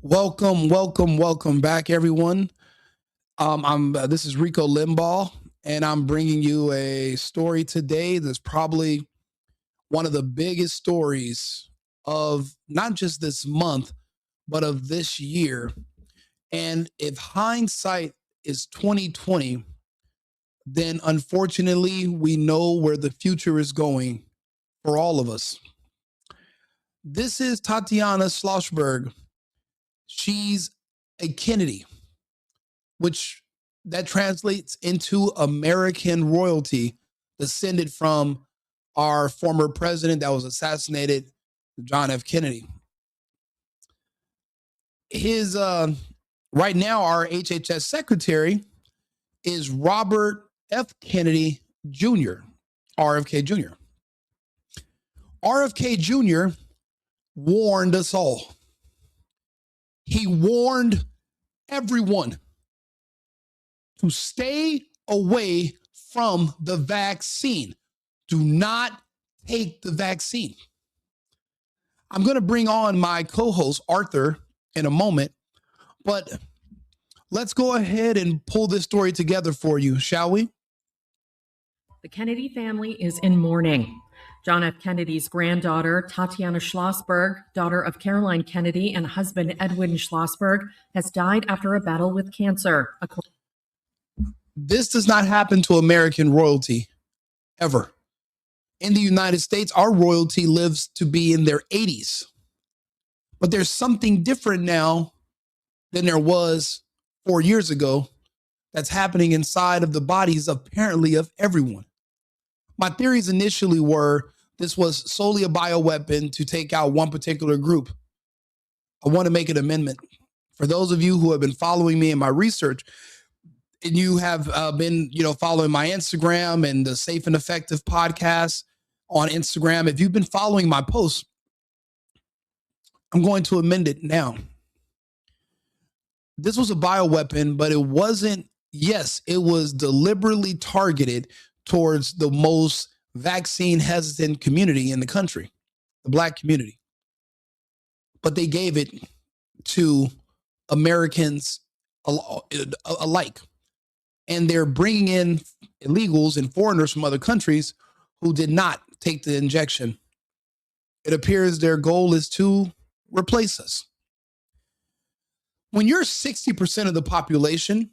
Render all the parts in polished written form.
Welcome back, everyone. I'm This is Rico Limbaugh, and I'm bringing you a story today that's probably one of the biggest stories of not just this month, but of this year. And if hindsight is 2020, then unfortunately we know where the future is going for all of us. This is Tatiana Schlossberg. She's a Kennedy, which that translates into American royalty, descended from our former president that was assassinated, John F. Kennedy. His right now, our HHS secretary is Robert F. Kennedy Jr., RFK Jr. RFK Jr. warned us all. He warned everyone to stay away from the vaccine. Do not take the vaccine. I'm going to bring on my co-host, Arthur, in a moment, but let's go ahead and pull this story together for you, shall we? The Kennedy family is in mourning. John F. Kennedy's granddaughter, Tatiana Schlossberg, daughter of Caroline Kennedy and husband Edwin Schlossberg, has died after a battle with cancer. This does not happen to American royalty, ever. In the United States, our royalty lives to be in their 80s. But there's something different now than there was 4 years ago that's happening inside of the bodies, apparently, of everyone. My theories initially were this was solely a bioweapon to take out one particular group. I want to make an amendment. For those of you who have been following me in my research, and you have been, following my Instagram and the Safe and Effective podcast on Instagram, if you've been following my posts, I'm going to amend it now. This was a bioweapon, but it wasn't. Yes, it was deliberately targeted towards the most vaccine hesitant community in the country, the Black community. But they gave it to Americans alike. And they're bringing in illegals and foreigners from other countries who did not take the injection. It appears their goal is to replace us. When you're 60% of the population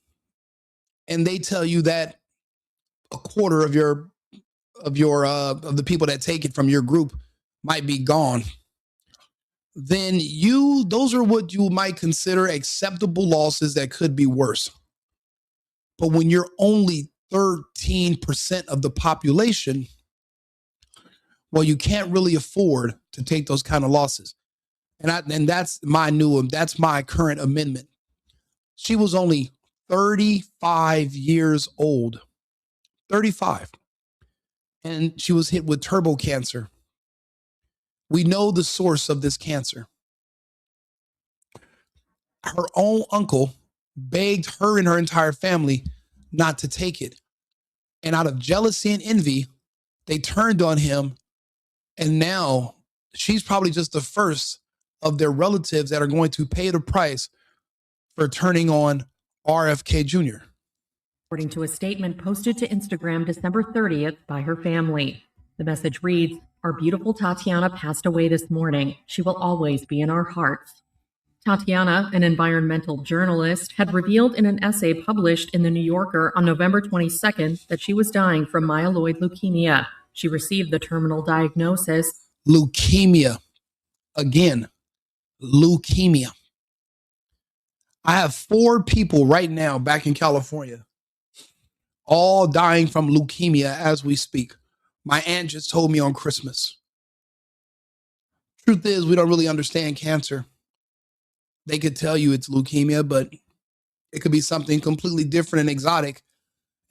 and they tell you that a quarter of the people that take it from your group might be gone, then those are what you might consider acceptable losses that could be worse. But when you're only 13% of the population, well, you can't really afford to take those kind of losses. And that's my current amendment. She was only 35 years old. 35. And she was hit with turbo cancer. We know the source of this cancer. Her own uncle begged her and her entire family not to take it. And out of jealousy and envy, they turned on him. And now she's probably just the first of their relatives that are going to pay the price for turning on RFK Jr. According to a statement posted to Instagram December 30th by her family. The message reads, "Our beautiful Tatiana passed away this morning. She will always be in our hearts." Tatiana, an environmental journalist, had revealed in an essay published in The New Yorker on November 22nd that she was dying from myeloid leukemia. She received the terminal diagnosis. Leukemia. Again, leukemia. I have 4 people right now back in California, all dying from leukemia as we speak. My aunt just told me on Christmas. Truth is, we don't really understand cancer. They could tell you it's leukemia, but it could be something completely different and exotic.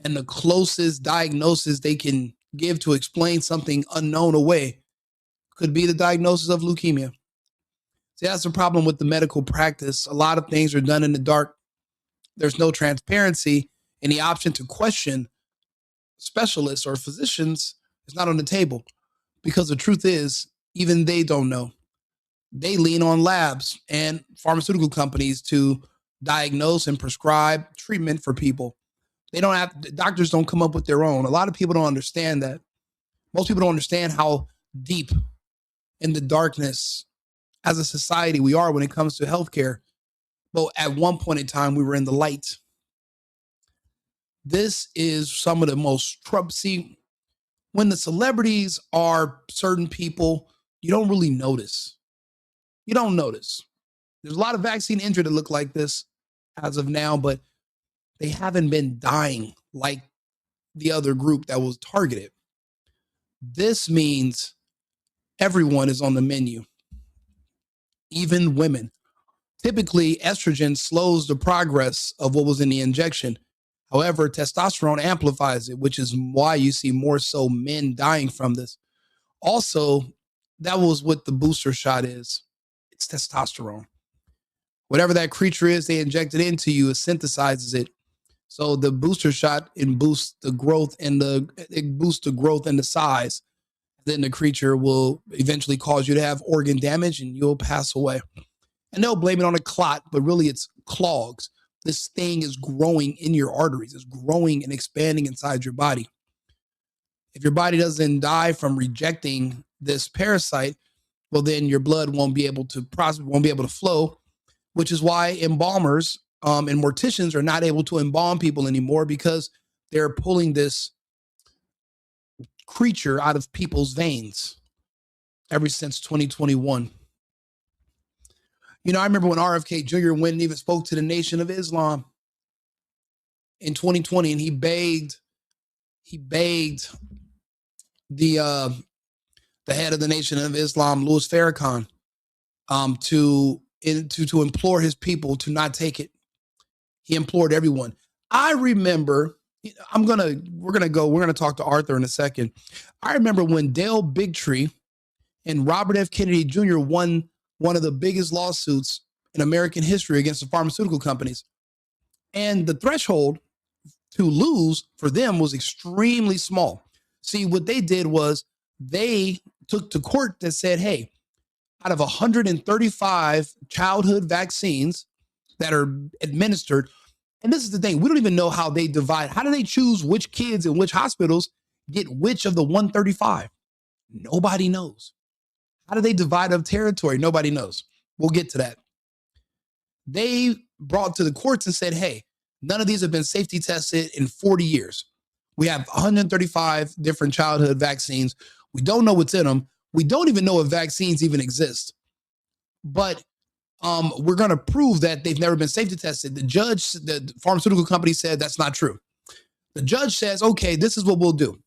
And the closest diagnosis they can give to explain something unknown away could be the diagnosis of leukemia. See, that's the problem with the medical practice. A lot of things are done in the dark. There's no transparency, and the option to question specialists or physicians is not on the table, because the truth is, even they don't know. they lean on labs and pharmaceutical companies to diagnose and prescribe treatment for people. They don't have, doctors don't come up with their own. A lot of people don't understand that. Most people don't understand how deep in the darkness as a society we are when it comes to healthcare. But at one point in time, we were in the light. This is some of the most see, when the celebrities are certain people, you don't really notice. You don't notice. There's a lot of vaccine injured that look like this as of now, but they haven't been dying like the other group that was targeted. This means everyone is on the menu, even women. Typically, estrogen slows the progress of what was in the injection. However, testosterone amplifies it, which is why you see more so men dying from this. Also, that was what the booster shot is. It's testosterone. Whatever that creature is they injected into you, it synthesizes it. So the booster shot boosts the growth and the size. Then the creature will eventually cause you to have organ damage and you'll pass away. And they'll blame it on a clot, but really it's clogs. This thing is growing in your arteries. It's growing and expanding inside your body. If your body doesn't die from rejecting this parasite, well, then your blood won't be able to flow, which is why embalmers and morticians are not able to embalm people anymore because they're pulling this creature out of people's veins ever since 2021. You know, I remember when RFK Jr. went and even spoke to the Nation of Islam in 2020, and he begged the head of the Nation of Islam, Louis Farrakhan, to implore his people to not take it. He implored everyone. I remember, we're gonna talk to Arthur in a second. I remember when Dale Bigtree and Robert F. Kennedy Jr. won one of the biggest lawsuits in American history against the pharmaceutical companies. And the threshold to lose for them was extremely small. See, what they did was they took to court that said, hey, out of 135 childhood vaccines that are administered, and this is the thing, we don't even know how they divide. How do they choose which kids and which hospitals get which of the 135? Nobody knows. How do they divide up territory? Nobody knows. We'll get to that. They brought to the courts and said, hey, none of these have been safety tested in 40 years. We have 135 different childhood vaccines. We don't know what's in them. We don't even know if vaccines even exist. But we're going to prove that they've never been safety tested. The pharmaceutical company said that's not true. The judge says, okay, this is what we'll do.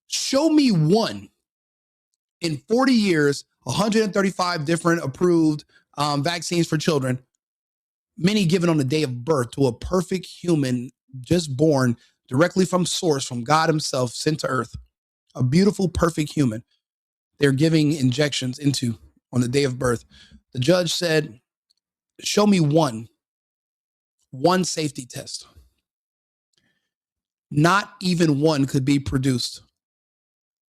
Show me one in 40 years, 135 different approved vaccines for children, many given on the day of birth to a perfect human just born directly from source, from God himself, sent to earth. A beautiful, perfect human. They're giving injections into on the day of birth. The judge said, show me one safety test. Not even one could be produced.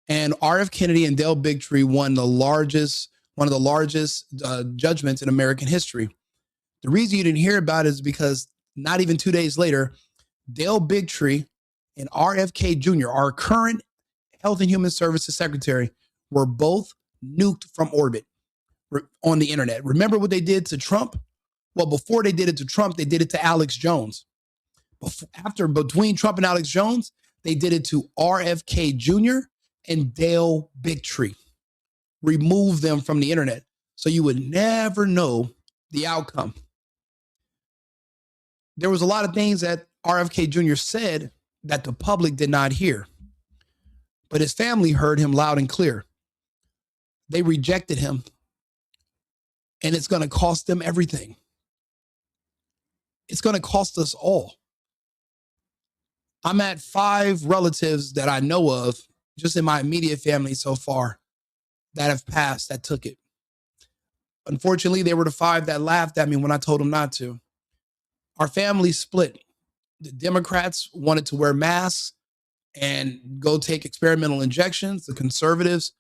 And R.F. Kennedy and Dale Bigtree won one of the largest judgments in American history. The reason you didn't hear about it is because not even 2 days later, Dale Bigtree and RFK Jr., our current Health and Human Services Secretary, were both nuked from orbit on the internet. Remember what they did to Trump? Well, before they did it to Trump, they did it to Alex Jones. Between Trump and Alex Jones, they did it to RFK Jr. and Dale Bigtree. Remove them from the internet so you would never know the outcome. There was a lot of things that RFK Jr. said that the public did not hear, but his family heard him loud and clear. They rejected him, and it's going to cost them everything. It's going to cost us all. I'm at 5 relatives that I know of, just in my immediate family so far, that have passed, that took it. Unfortunately, they were the 5 that laughed at me when I told them not to. Our family split. The Democrats wanted to wear masks and go take experimental injections. The conservatives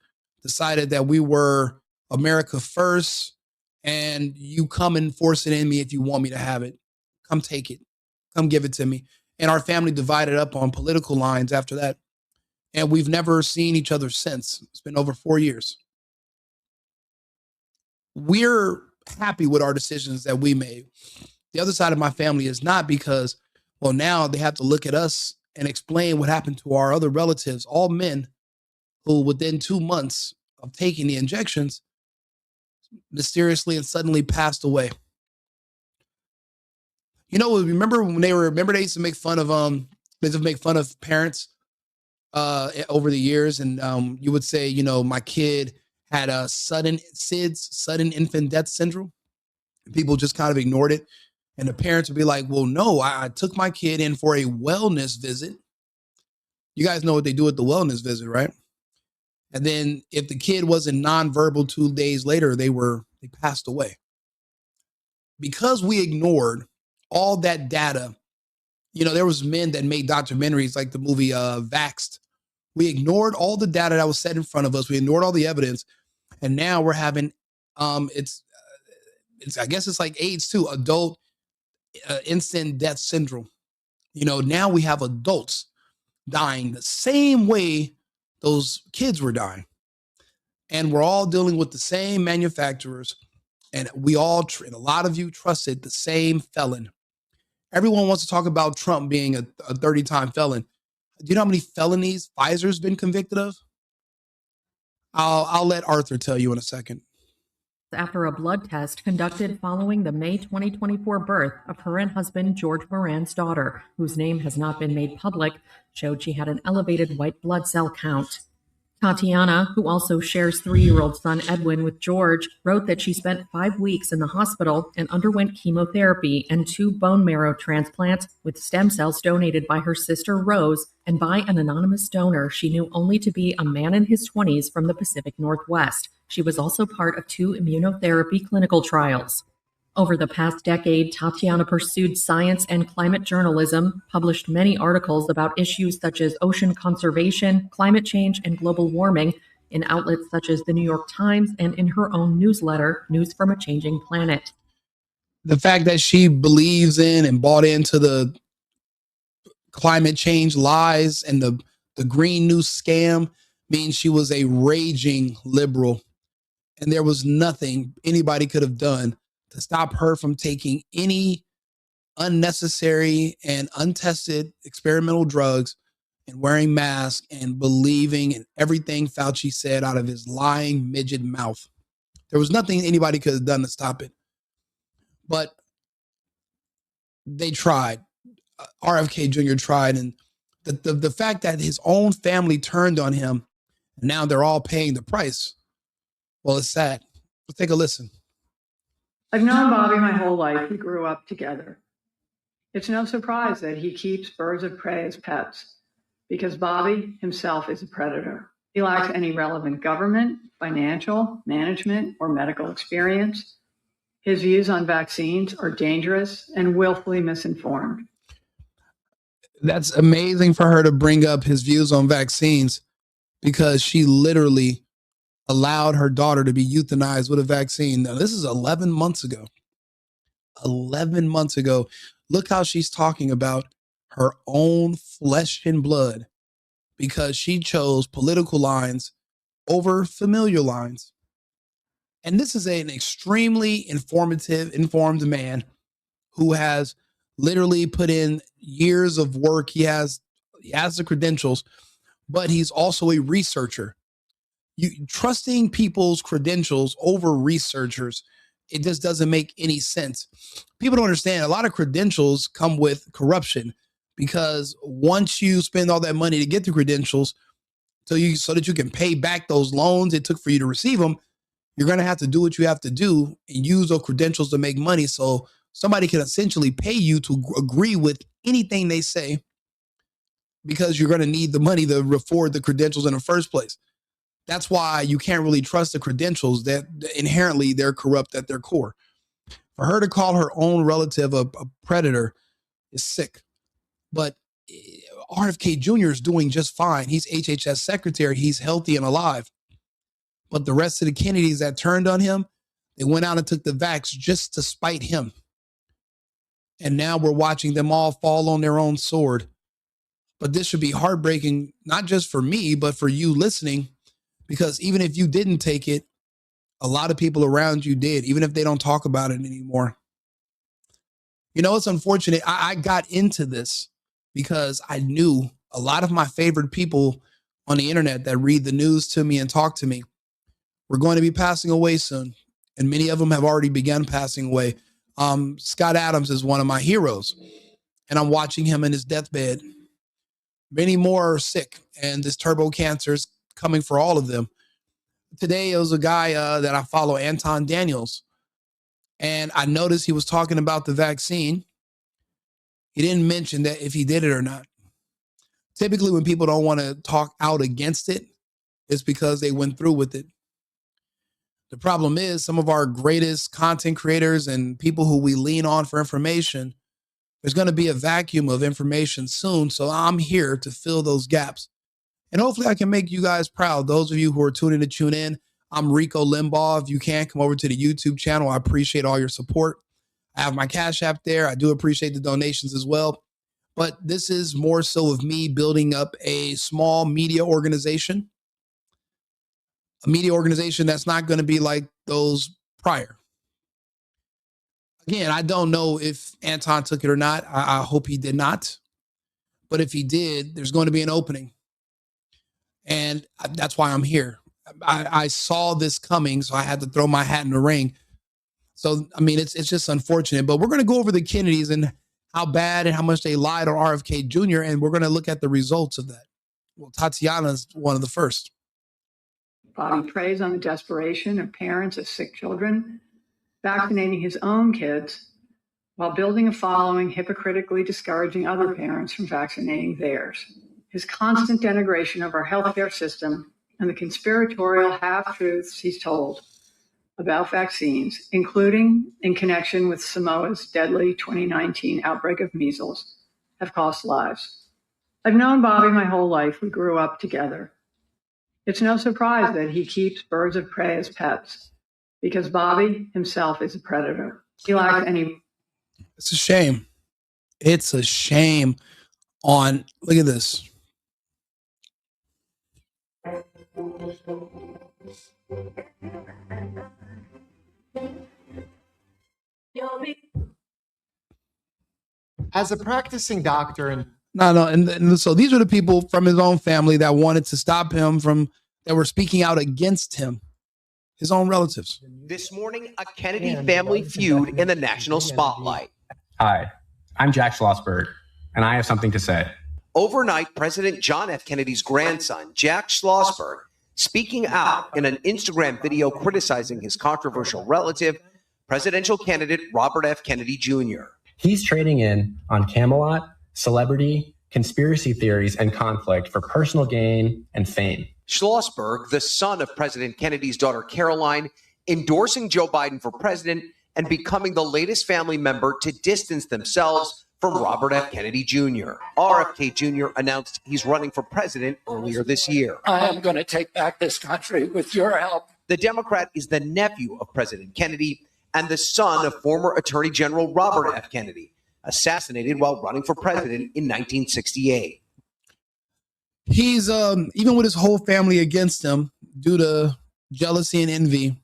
decided that we were America first, and you come and force it in me if you want me to have it. Come take it. Come give it to me. And our family divided up on political lines after that. And we've never seen each other since. It's been over 4 years. We're happy with our decisions that we made. The other side of my family is not, because, well, now they have to look at us and explain what happened to our other relatives, all men who within 2 months of taking the injections mysteriously and suddenly passed away. You know, remember when they used to make fun of parents over the years, and you would say, you know, my kid had a sudden infant death syndrome. And people just kind of ignored it. And the parents would be like, well, no, I took my kid in for a wellness visit. You guys know what they do at the wellness visit, right? And then if the kid wasn't nonverbal 2 days later, they passed away. Because we ignored all that data. You know, there was men that made documentaries like the movie Vaxxed. We ignored all the data that was set in front of us. We ignored all the evidence. And now we're having, it's I guess it's like AIDS too, adult instant death syndrome. You know, now we have adults dying the same way those kids were dying. And we're all dealing with the same manufacturers. And we all, and a lot of you trusted the same felon. Everyone wants to talk about Trump being a 30-time felon. Do you know how many felonies Pfizer's been convicted of? I'll let Arthur tell you in a second. After a blood test conducted following the May 2024 birth of her and husband George Moran's daughter, whose name has not been made public, showed she had an elevated white blood cell count. Tatiana, who also shares 3-year-old son Edwin with George, wrote that she spent 5 weeks in the hospital and underwent chemotherapy and 2 bone marrow transplants with stem cells donated by her sister Rose and by an anonymous donor she knew only to be a man in his 20s from the Pacific Northwest. She was also part of 2 immunotherapy clinical trials. Over the past decade, Tatiana pursued science and climate journalism, published many articles about issues such as ocean conservation, climate change, and global warming in outlets such as the New York Times and in her own newsletter, News from a Changing Planet. The fact that she believes in and bought into the climate change lies and the green news scam means she was a raging liberal. And there was nothing anybody could have done to stop her from taking any unnecessary and untested experimental drugs and wearing masks and believing in everything Fauci said out of his lying midget mouth. There was nothing anybody could have done to stop it. But they tried. RFK Jr. tried. And the fact that his own family turned on him, and now they're all paying the price, well, it's sad. Let's take a listen. I've known Bobby my whole life. We grew up together. It's no surprise that he keeps birds of prey as pets, because Bobby himself is a predator. He lacks any relevant government, financial, management, or medical experience. His views on vaccines are dangerous and willfully misinformed. That's amazing for her to bring up his views on vaccines, because she literally allowed her daughter to be euthanized with a vaccine. Now, this is 11 months ago. 11 months ago. Look how she's talking about her own flesh and blood, because she chose political lines over familiar lines. And this is an extremely informed man who has literally put in years of work. He has the credentials, but he's also a researcher. Trusting people's credentials over researchers, it just doesn't make any sense. People don't understand. A lot of credentials come with corruption, because once you spend all that money to get the credentials, so that you can pay back those loans it took for you to receive them, you're going to have to do what you have to do and use those credentials to make money. So somebody can essentially pay you to agree with anything they say, because you're going to need the money to afford the credentials in the first place. That's why you can't really trust the credentials, that inherently they're corrupt at their core. For her to call her own relative a predator is sick. But RFK Jr. is doing just fine. He's HHS secretary. He's healthy and alive. But the rest of the Kennedys that turned on him, they went out and took the vax just to spite him. And now we're watching them all fall on their own sword. But this should be heartbreaking, not just for me, but for you listening, because even if you didn't take it, a lot of people around you did, even if they don't talk about it anymore. You know, it's unfortunate. I got into this because I knew a lot of my favorite people on the internet that read the news to me and talk to me were going to be passing away soon. And many of them have already begun passing away. Scott Adams is one of my heroes, and I'm watching him in his deathbed. Many more are sick, and this turbo cancer is coming for all of them. Today, it was a guy that I follow, Anton Daniels, and I noticed he was talking about the vaccine. He didn't mention that if he did it or not. Typically, when people don't want to talk out against it, it's because they went through with it. The problem is some of our greatest content creators and people who we lean on for information, there's going to be a vacuum of information soon. So I'm here to fill those gaps. And hopefully I can make you guys proud. Those of you who are tuning to tune in, I'm Rico Limbaugh. If you can, come over to the YouTube channel. I appreciate all your support. I have my Cash App there. I do appreciate the donations as well. But this is more so of me building up a small media organization. A media organization that's not going to be like those prior. Again, I don't know if Anton took it or not. I hope he did not. But if he did, there's going to be an opening. And that's why I'm here. I saw this coming, so I had to throw my hat in the ring. So, I mean, it's just unfortunate. But we're going to go over the Kennedys and how bad and how much they lied on RFK Jr., and we're going to look at the results of that. Well, Tatiana's one of the first. Bobby preys on the desperation of parents of sick children, vaccinating his own kids while building a following hypocritically discouraging other parents from vaccinating theirs. His constant denigration of our healthcare system and the conspiratorial half-truths he's told about vaccines, including in connection with Samoa's deadly 2019 outbreak of measles, have cost lives. I've known Bobby my whole life. We grew up together. It's no surprise that he keeps birds of prey as pets, because Bobby himself is a predator. He lacks any. It's a shame. It's a shame look at this. As a practicing doctor and and so these are the people from his own family that wanted to stop him that were speaking out against him, his own relatives. This morning, a Kennedy family feud in the national spotlight. Hi, I'm Jack Schlossberg, and I have something to say. Overnight, President John F. Kennedy's grandson, Jack Schlossberg, speaking out in an Instagram video criticizing his controversial relative, presidential candidate Robert F. Kennedy Jr. He's trading in on Camelot, celebrity, conspiracy theories, and conflict for personal gain and fame. Schlossberg, the son of President Kennedy's daughter Caroline, endorsing Joe Biden for president and becoming the latest family member to distance themselves from Robert F. Kennedy Jr. RFK Jr. announced he's running for president earlier this year. I am going to take back this country with your help. The Democrat is the nephew of President Kennedy and the son of former Attorney General Robert F. Kennedy, assassinated while running for president in 1968. He's even with his whole family against him due to jealousy and envy,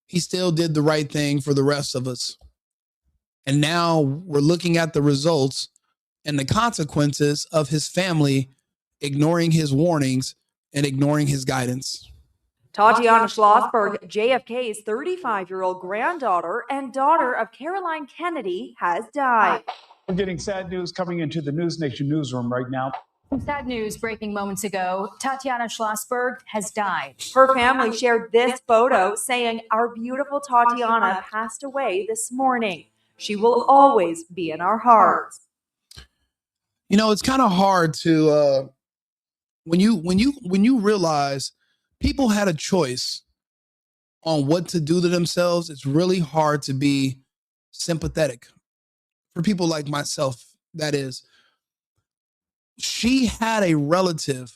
he still did the right thing for the rest of us. And now we're looking at the results and the consequences of his family ignoring his warnings and ignoring his guidance. Tatiana Schlossberg, JFK's 35-year-old granddaughter and daughter of Caroline Kennedy, has died. We're getting sad news coming into the News Nation newsroom right now. Sad news breaking moments ago. Tatiana Schlossberg has died. Her family shared this photo saying, "Our beautiful Tatiana passed away this morning. She will always be in our hearts." You know, it's kind of hard to when you realize people had a choice on what to do to themselves. It's really hard to be sympathetic for people like myself. That is, she had a relative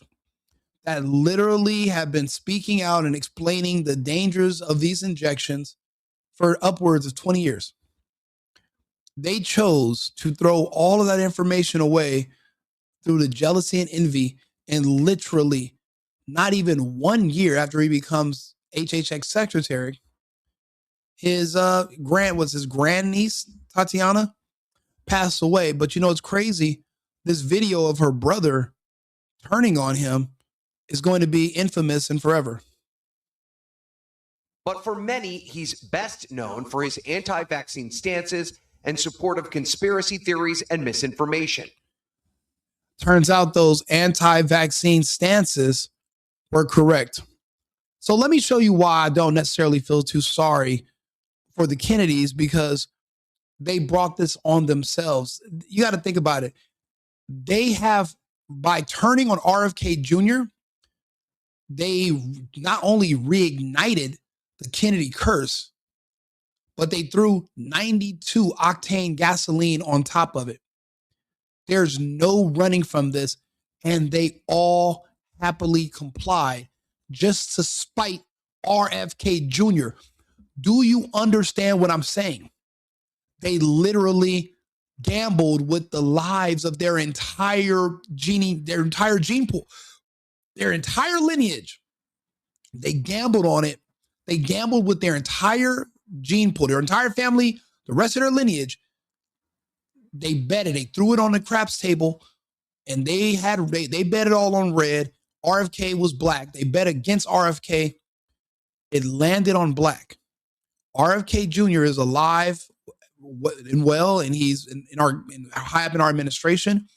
that literally have been speaking out and explaining the dangers of these injections for upwards of 20 years. They chose to throw all of that information away through the jealousy and envy, and literally not even 1 year after he becomes HHX secretary, his grandniece, Tatiana, passed away. But you know, it's crazy. This video of her brother turning on him is going to be infamous and forever. But for many, he's best known for his anti-vaccine stances and support of conspiracy theories and misinformation. Turns out those anti-vaccine stances were correct. So let me show you why I don't necessarily feel too sorry for the Kennedys, because they brought this on themselves. You got to think about it. They have, by turning on RFK Jr., they not only reignited the Kennedy curse, but they threw 92 octane gasoline on top of it. There's no running from this, and they all happily complied just to spite RFK Jr. Do you understand what I'm saying? They literally gambled with the lives of their entire gene pool, their entire lineage. They gambled on it. They gambled with their entire gene pool, their entire family, the rest of their lineage. They betted. They threw it on the craps table, and they bet it all on red. RFK was black. They bet against RFK. It landed on black. RFK Jr. is alive and well, and he's high up in our administration,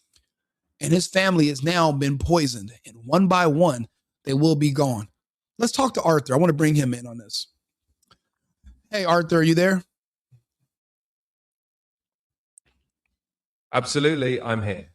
and his family has now been poisoned, and one by one, they will be gone. Let's talk to Arthur. I want to bring him in on this. Hey, Arthur, are you there? Absolutely, I'm here.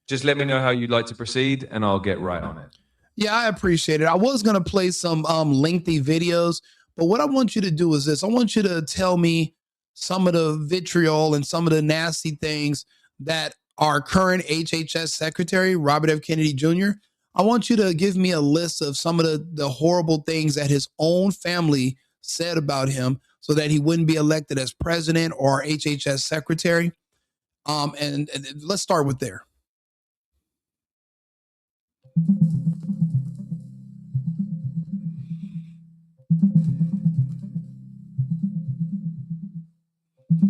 Just let me know how you'd like to proceed, and I'll get right on it. Yeah, I appreciate it. I was going to play some lengthy videos, but what I want you to do is this. I want you to tell me some of the vitriol and some of the nasty things that our current HHS secretary, Robert F. Kennedy Jr., I want you to give me a list of some of the horrible things that his own family said about him so that he wouldn't be elected as president or HHS secretary. And let's start with there.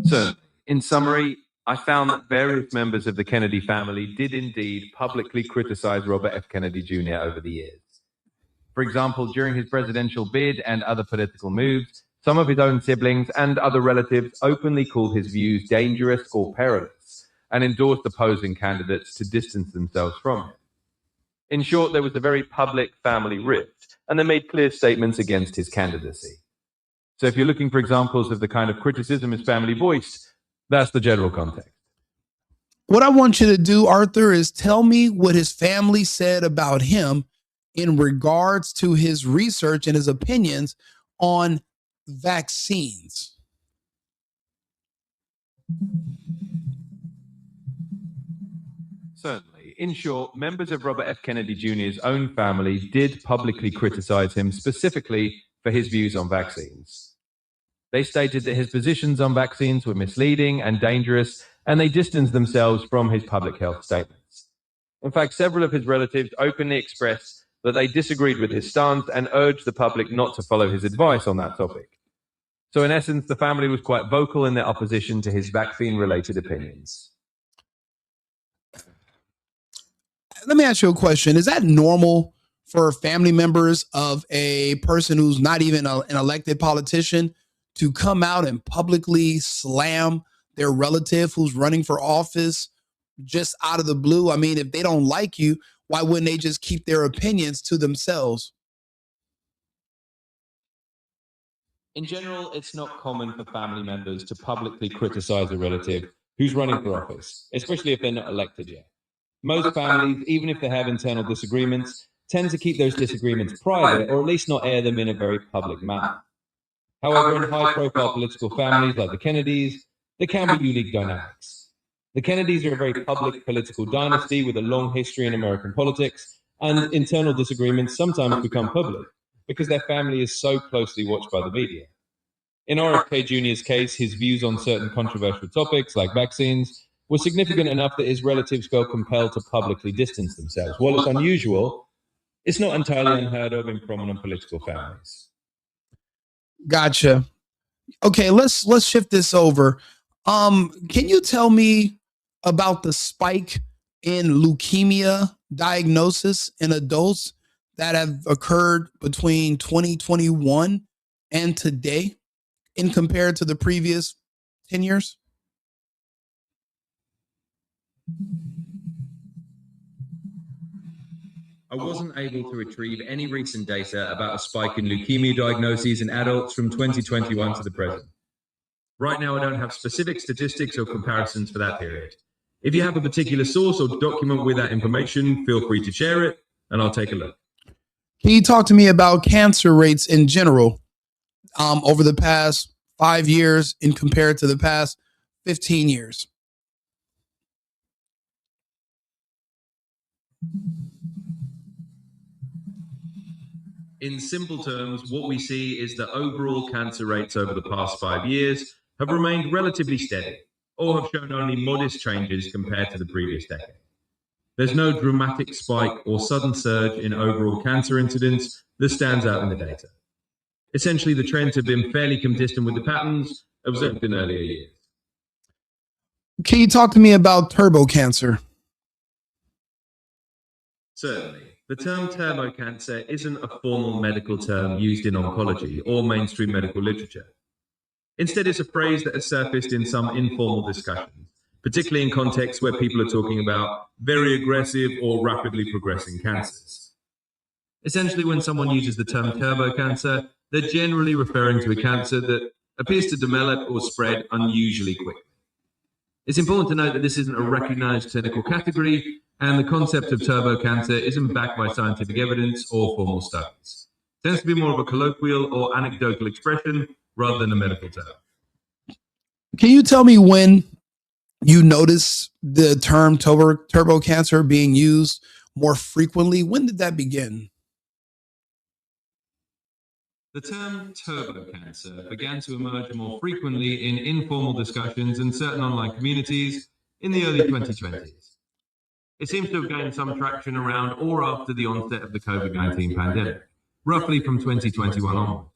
So, in summary, I found that various members of the Kennedy family did indeed publicly criticize Robert F. Kennedy Jr. over the years. For example, during his presidential bid and other political moves, some of his own siblings and other relatives openly called his views dangerous or perilous and endorsed opposing candidates to distance themselves from him. In short, there was a very public family rift, and they made clear statements against his candidacy. So if you're looking for examples of the kind of criticism his family voiced, that's the general context. What I want you to do, Arthur, is tell me what his family said about him in regards to his research and his opinions on vaccines. Certainly. In short, members of Robert F. Kennedy Jr.'s own family did publicly criticize him specifically for his views on vaccines. They stated that his positions on vaccines were misleading and dangerous, and they distanced themselves from his public health statements. In fact, several of his relatives openly expressed that they disagreed with his stance and urged the public not to follow his advice on that topic. So in essence, the family was quite vocal in their opposition to his vaccine-related opinions. Let me ask you a question. Is that normal for family members of a person who's not even an elected politician to come out and publicly slam their relative who's running for office just out of the blue? I mean, if they don't like you, why wouldn't they just keep their opinions to themselves? In general, it's not common for family members to publicly criticize a relative who's running for office, especially if they're not elected yet. Most families, even if they have internal disagreements, tend to keep those disagreements private or at least not air them in a very public manner. However, in high-profile political families like the Kennedys, there can be unique dynamics. The Kennedys are a very public political dynasty with a long history in American politics, and internal disagreements sometimes become public because their family is so closely watched by the media. In RFK Jr.'s case, his views on certain controversial topics like vaccines were significant enough that his relatives felt compelled to publicly distance themselves. While it's unusual, it's not entirely unheard of in prominent political families. Gotcha. Okay, let's shift this over. Can you tell me about the spike in leukemia diagnosis in adults that have occurred between 2021 and today in compared to the previous 10 years? I wasn't able to retrieve any recent data about a spike in leukemia diagnoses in adults from 2021 to the present. Right now, I don't have specific statistics or comparisons for that period. If you have a particular source or document with that information, feel free to share it, and I'll take a look. Can you talk to me about cancer rates in general over the past 5 years in compared to the past 15 years? In simple terms, what we see is that overall cancer rates over the past 5 years have remained relatively steady, or have shown only modest changes compared to the previous decade. There's no dramatic spike or sudden surge in overall cancer incidence that stands out in the data. Essentially, the trends have been fairly consistent with the patterns observed in earlier years. Can you talk to me about turbo cancer? Certainly. The term turbo cancer isn't a formal medical term used in oncology or mainstream medical literature. Instead, it's a phrase that has surfaced in some informal discussions, particularly in contexts where people are talking about very aggressive or rapidly progressing cancers. Essentially, when someone uses the term turbo cancer, they're generally referring to a cancer that appears to develop or spread unusually quickly. It's important to note that this isn't a recognized clinical category, and the concept of turbo cancer isn't backed by scientific evidence or formal studies. It tends to be more of a colloquial or anecdotal expression rather than a medical term. Can you tell me when you notice the term turbo cancer being used more frequently? When did that begin? The term turbo cancer began to emerge more frequently in informal discussions in certain online communities in the early 2020s. It seems to have gained some traction around or after the onset of the COVID-19 pandemic, roughly from 2021 onward,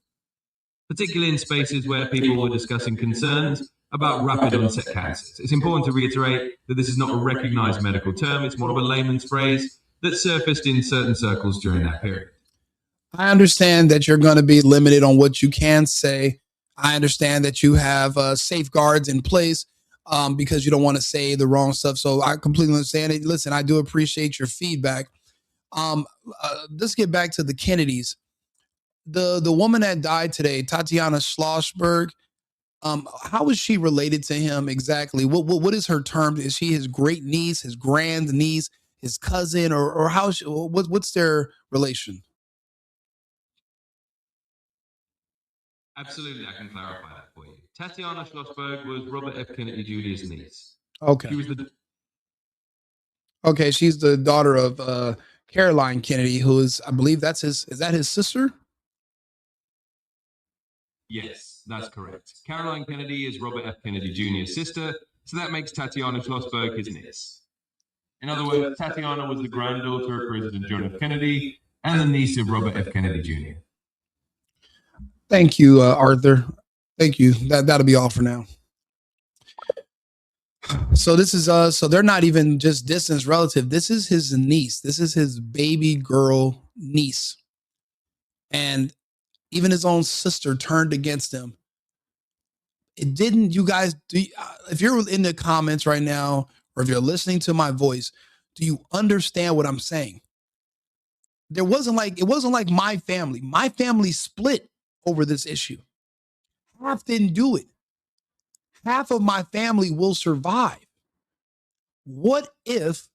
particularly in spaces where people were discussing concerns about rapid onset cancers. It's important to reiterate that this is not a recognized medical term, it's more of a layman's phrase that surfaced in certain circles during that period. I understand that you're going to be limited on what you can say. I understand that you have safeguards in place because you don't want to say the wrong stuff. So I completely understand it. Listen, I do appreciate your feedback. Let's get back to the Kennedys. The woman that died today, Tatiana Schlossberg, how is she related to him exactly? What is her term? Is she his great niece, his grand niece, his cousin, or how? What's their relation? Absolutely, I can clarify that for you. Tatiana Schlossberg was Robert F. Kennedy Jr.'s niece. Okay. She was Okay, she's the daughter of Caroline Kennedy, who is, I believe that's his. Is that his sister? Yes, that's correct. Caroline Kennedy is Robert F. Kennedy Jr.'s sister, so that makes Tatiana Schlossberg his niece. In other words, Tatiana was the granddaughter of President John F. Kennedy and the niece of Robert F. Kennedy Jr. Thank you, Arthur. Thank you. That'll be all for now. So this is so they're not even just distant relative. This is his niece. This is his baby girl niece. And even his own sister turned against him. It didn't, you guys, if you're in the comments right now, or if you're listening to my voice, do you understand what I'm saying? It wasn't like my family. My family split over this issue. Half didn't do it. Half of my family will survive. What if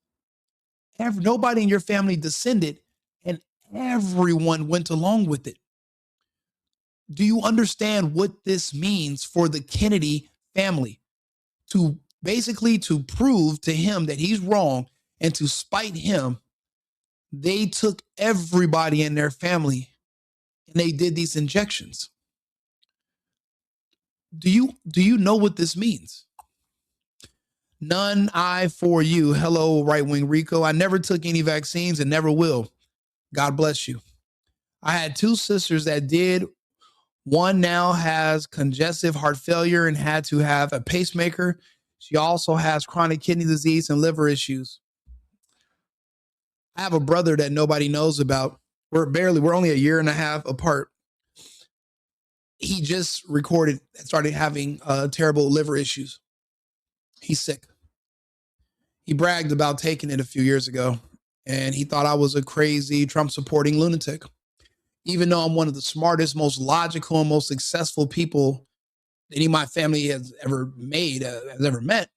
nobody in your family dissented and everyone went along with it? Do you understand what this means for the Kennedy family? To basically to prove to him that he's wrong and to spite him, they took everybody in their family and they did these injections. Do you know what this means? None I for you. Hello, right-wing Rico. I never took any vaccines and never will. God bless you. I had two sisters that did. One now has congestive heart failure and had to have a pacemaker. She also has chronic kidney disease and liver issues. I have a brother that nobody knows about. We're only a year and a half apart. He just started having terrible liver issues. He's sick. He bragged about taking it a few years ago, and he thought I was a crazy Trump supporting lunatic. Even though I'm one of the smartest, most logical, and most successful people any of my family has ever met.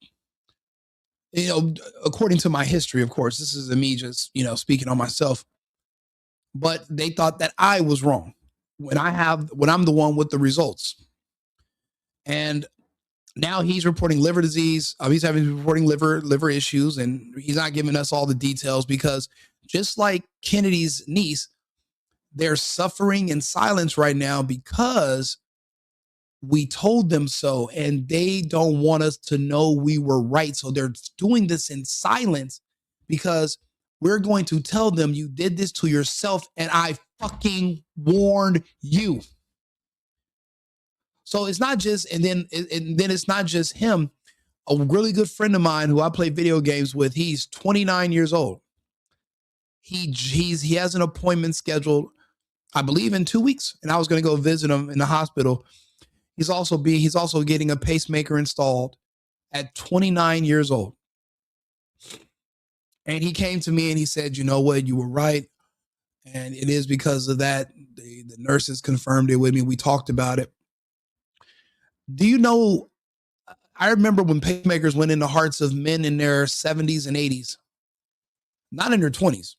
According to my history, of course, this is me just, speaking on myself. But they thought that I was wrong when I'm the one with the results. And now he's reporting liver disease. He's reporting liver issues, and he's not giving us all the details because just like Kennedy's niece, they're suffering in silence right now because we told them so, and they don't want us to know we were right. So they're doing this in silence because we're going to tell them you did this to yourself, and I fucking warned you. So it's not just, and then it's not just him. A really good friend of mine who I play video games with, he's 29 years old. He has an appointment scheduled, I believe, in 2 weeks, and I was going to go visit him in the hospital. He's also getting a pacemaker installed at 29 years old. And he came to me and he said, you know what, you were right. And it is because of that. The nurses confirmed it with me. We talked about it. Do you know, I remember when pacemakers went in the hearts of men in their 70s and 80s, not in their 20s.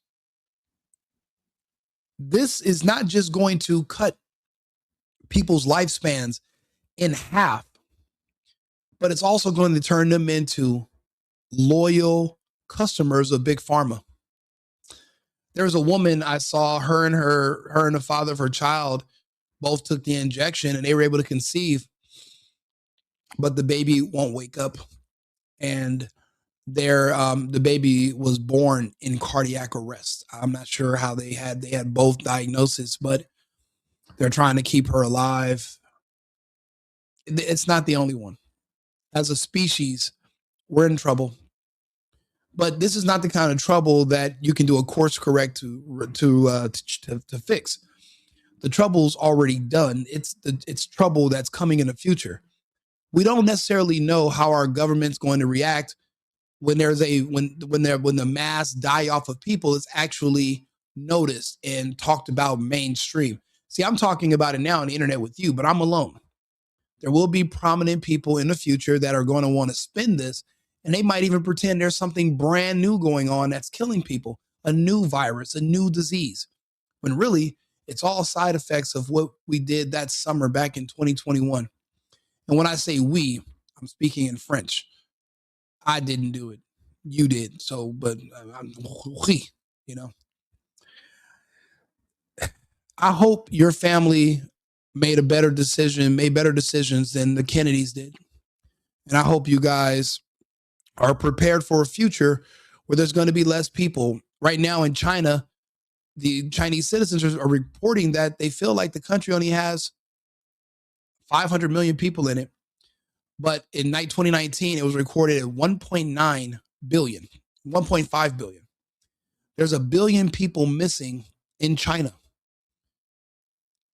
This is not just going to cut people's lifespans in half, but it's also going to turn them into loyal customers of Big Pharma. There was a woman I saw, her and the father of her child both took the injection and they were able to conceive, but the baby won't wake up. And the baby was born in cardiac arrest. I'm not sure how they had both diagnoses, but they're trying to keep her alive. It's not the only one. As a species, we're in trouble. But this is not the kind of trouble that you can do a course correct to fix. The trouble's already done. It's trouble that's coming in the future. We don't necessarily know how our government's going to react when the mass die off of people is actually noticed and talked about mainstream. See, I'm talking about it now on the internet with you, but I'm alone. There will be prominent people in the future that are going to want to spin this, and they might even pretend there's something brand new going on that's killing people, a new virus, a new disease, when really it's all side effects of what we did that summer back in 2021. And when I say we, I'm speaking in French. I didn't do it. You did. So, but I hope your family made better decisions than the Kennedys did. And I hope you guys are prepared for a future where there's going to be less people. Right now in China, the Chinese citizens are reporting that they feel like the country only has 500 million people in it. But in 2019, it was recorded at 1.9 billion, 1.5 billion. There's 1 billion people missing in China.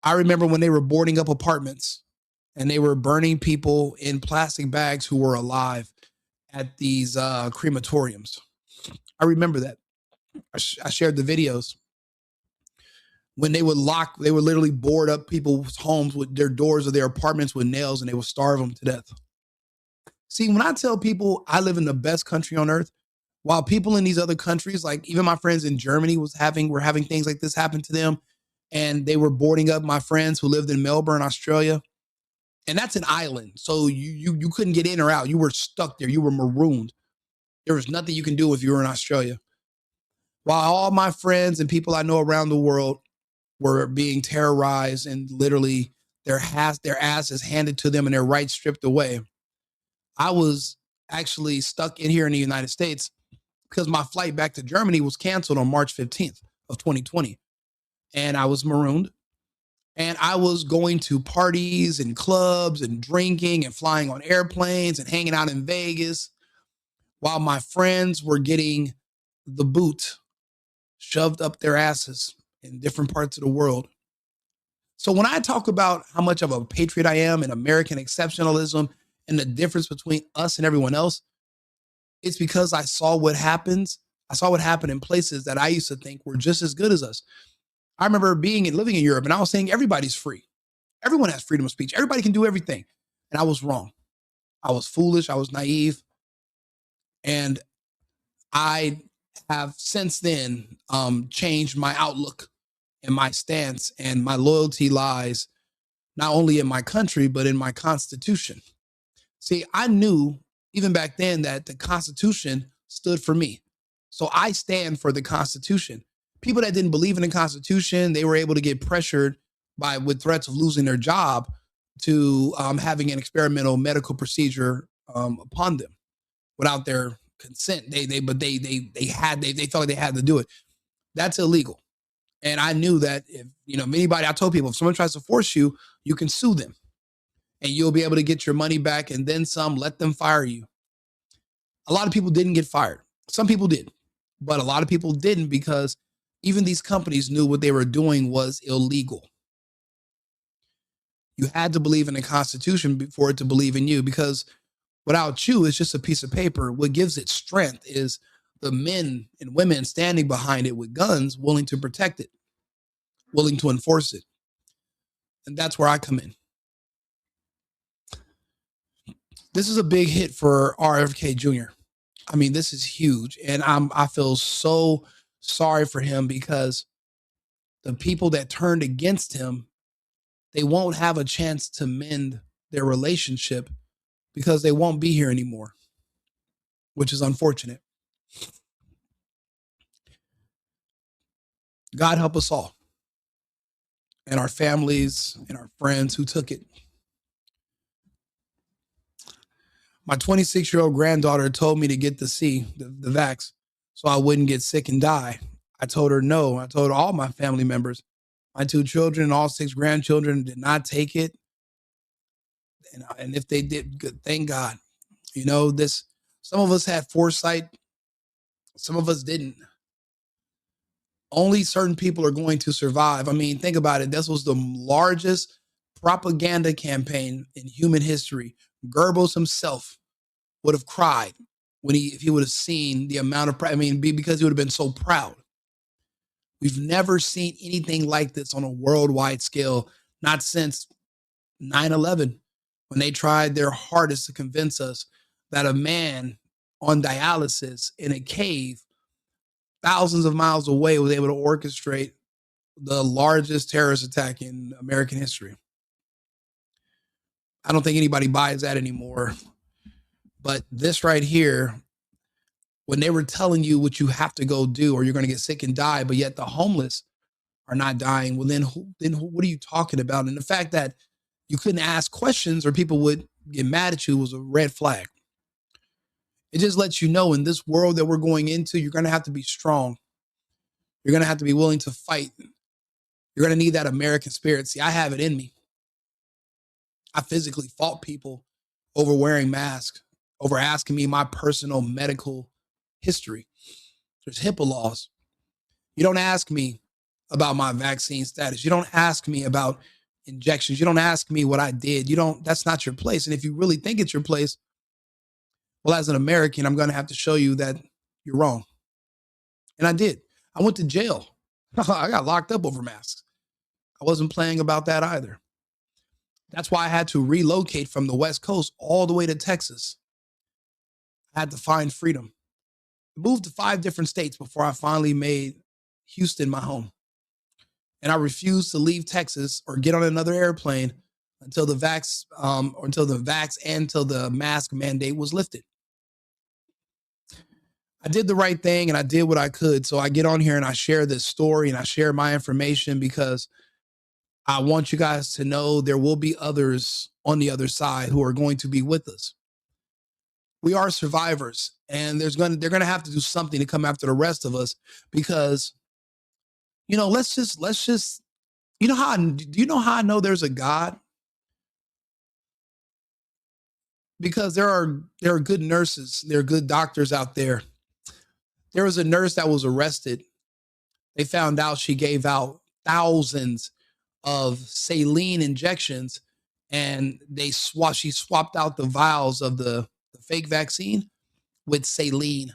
I remember when they were boarding up apartments and they were burning people in plastic bags who were alive at these crematoriums. I remember that. I shared the videos. When they would literally board up people's homes with their doors of their apartments with nails, and they would starve them to death. See, when I tell people I live in the best country on earth, while people in these other countries, like even my friends in Germany were having things like this happen to them, and they were boarding up my friends who lived in Melbourne, Australia. And that's an island. So you couldn't get in or out. You were stuck there. You were marooned. There was nothing you can do if you were in Australia. While all my friends and people I know around the world were being terrorized and literally their asses handed to them and their rights stripped away, I was actually stuck in here in the United States because my flight back to Germany was canceled on March 15th of 2020. And I was marooned. And I was going to parties and clubs and drinking and flying on airplanes and hanging out in Vegas while my friends were getting the boot shoved up their asses in different parts of the world. So when I talk about how much of a patriot I am and American exceptionalism and the difference between us and everyone else, it's because I saw what happens. I saw what happened in places that I used to think were just as good as us. I remember being and living in Europe, and I was saying everybody's free. Everyone has freedom of speech. Everybody can do everything. And I was wrong. I was foolish. I was naive. And I have since then changed my outlook and my stance, and my loyalty lies not only in my country, but in my Constitution. See, I knew even back then that the Constitution stood for me. So I stand for the Constitution. People that didn't believe in the Constitution, they were able to get pressured with threats of losing their job to having an experimental medical procedure upon them without their consent. They felt like they had to do it. That's illegal. And I knew that if anybody, I told people, if someone tries to force you, you can sue them and you'll be able to get your money back and then some. Let them fire you. A lot of people didn't get fired. Some people did, but a lot of people didn't because even these companies knew what they were doing was illegal. You had to believe in the Constitution for it to believe in you, because without you, it's just a piece of paper. What gives it strength is the men and women standing behind it with guns, willing to protect it, willing to enforce it. And that's where I come in. This is a big hit for RFK Jr. I mean, this is huge. And I feel so sorry for him, because the people that turned against him, they won't have a chance to mend their relationship because they won't be here anymore, which is unfortunate. God help us all, and our families and our friends who took it. My 26-year-old granddaughter told me to get the vax, so I wouldn't get sick and die. I told her no. I told all my family members. My 2 children and all 6 grandchildren did not take it. And if they did, good, thank God. Some of us had foresight. Some of us didn't. Only certain people are going to survive. I mean, think about it. This was the largest propaganda campaign in human history. Goebbels himself would have cried if he would have seen the amount of because he would have been so proud. We've never seen anything like this on a worldwide scale, not since 9/11, when they tried their hardest to convince us that a man on dialysis in a cave thousands of miles away was able to orchestrate the largest terrorist attack in American history. I don't think anybody buys that anymore. But this right here, when they were telling you what you have to go do or you're going to get sick and die, but yet the homeless are not dying, well, then what are you talking about? And the fact that you couldn't ask questions or people would get mad at you was a red flag. It just lets you know, in this world that we're going into, you're going to have to be strong. You're going to have to be willing to fight. You're going to need that American spirit. See, I have it in me. I physically fought people over wearing masks, over asking me my personal medical history. There's HIPAA laws. You don't ask me about my vaccine status. You don't ask me about injections. You don't ask me what I did. That's not your place. And if you really think it's your place, well, as an American, I'm going to have to show you that you're wrong. And I did. I went to jail. I got locked up over masks. I wasn't playing about that either. That's why I had to relocate from the West Coast all the way to Texas. I had to find freedom. I moved to 5 different states before I finally made Houston my home. And I refused to leave Texas or get on another airplane until the vax and until the mask mandate was lifted. I did the right thing and I did what I could. So I get on here and I share this story and I share my information because I want you guys to know there will be others on the other side who are going to be with us. We are survivors, and they're going to have to do something to come after the rest of us because, let's just, do you know how I know there's a God? Because there are good nurses, there are good doctors out there. There was a nurse that was arrested. They found out she gave out thousands of saline injections, and she swapped out the vials of the fake vaccine with saline.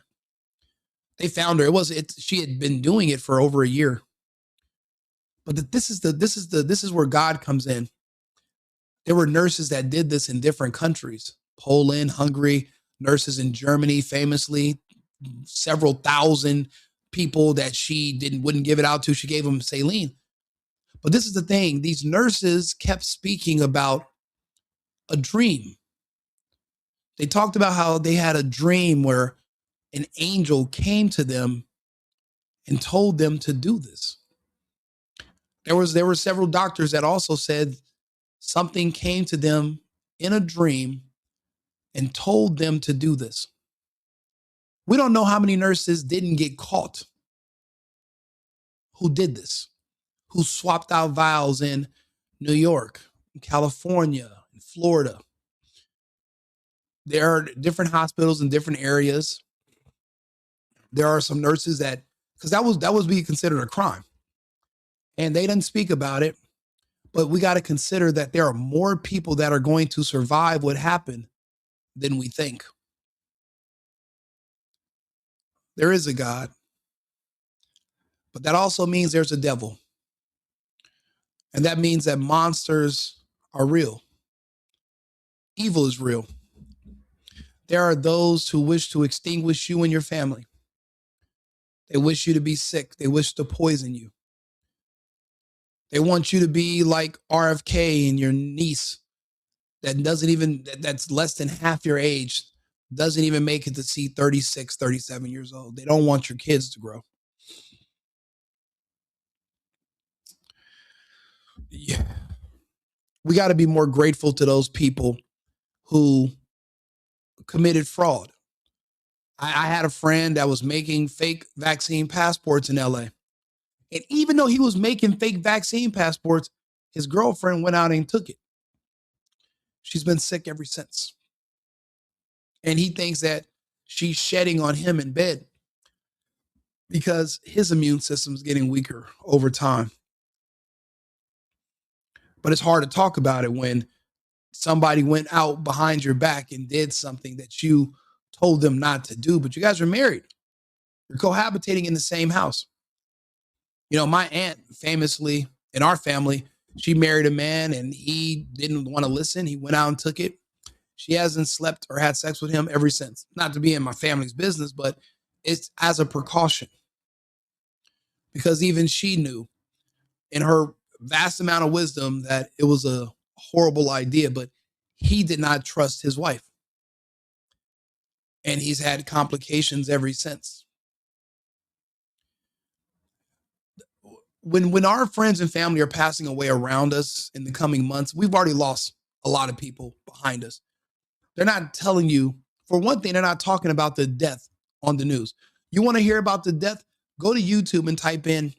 They found her. She had been doing it for over a year. But this is where God comes in. There were nurses that did this in different countries. Poland, Hungary, nurses in Germany, famously, several thousand people that she wouldn't give it out to. She gave them saline. But this is the thing. These nurses kept speaking about a dream. They talked about how they had a dream where an angel came to them and told them to do this. There were several doctors that also said something came to them in a dream and told them to do this. We don't know how many nurses didn't get caught who did this, who swapped out vials in New York, California, and Florida. There are different hospitals in different areas. There are some nurses because that was being considered a crime. And they didn't speak about it. But we got to consider that there are more people that are going to survive what happened than we think. There is a God. But that also means there's a devil. And that means that monsters are real. Evil is real. There are those who wish to extinguish you and your family. They wish you to be sick. They wish to poison you. They want you to be like RFK and your niece that's less than half your age, doesn't even make it to see 36, 37 years old. They don't want your kids to grow. Yeah. We got to be more grateful to those people who committed fraud. I had a friend that was making fake vaccine passports in LA. And even though he was making fake vaccine passports, his girlfriend went out and took it. She's been sick ever since. And he thinks that she's shedding on him in bed because his immune system is getting weaker over time. But it's hard to talk about it when somebody went out behind your back and did something that you told them not to do, but you guys are married. You're cohabitating in the same house. My aunt famously in our family, she married a man and he didn't want to listen. He went out and took it. She hasn't slept or had sex with him ever since. Not to be in my family's business, but it's as a precaution. Because even she knew in her vast amount of wisdom that it was a horrible idea, but he did not trust his wife. And he's had complications ever since. When our friends and family are passing away around us in the coming months, we've already lost a lot of people behind us. They're not telling you, for one thing, they're not talking about the death on the news. You want to hear about the death? Go to YouTube and type in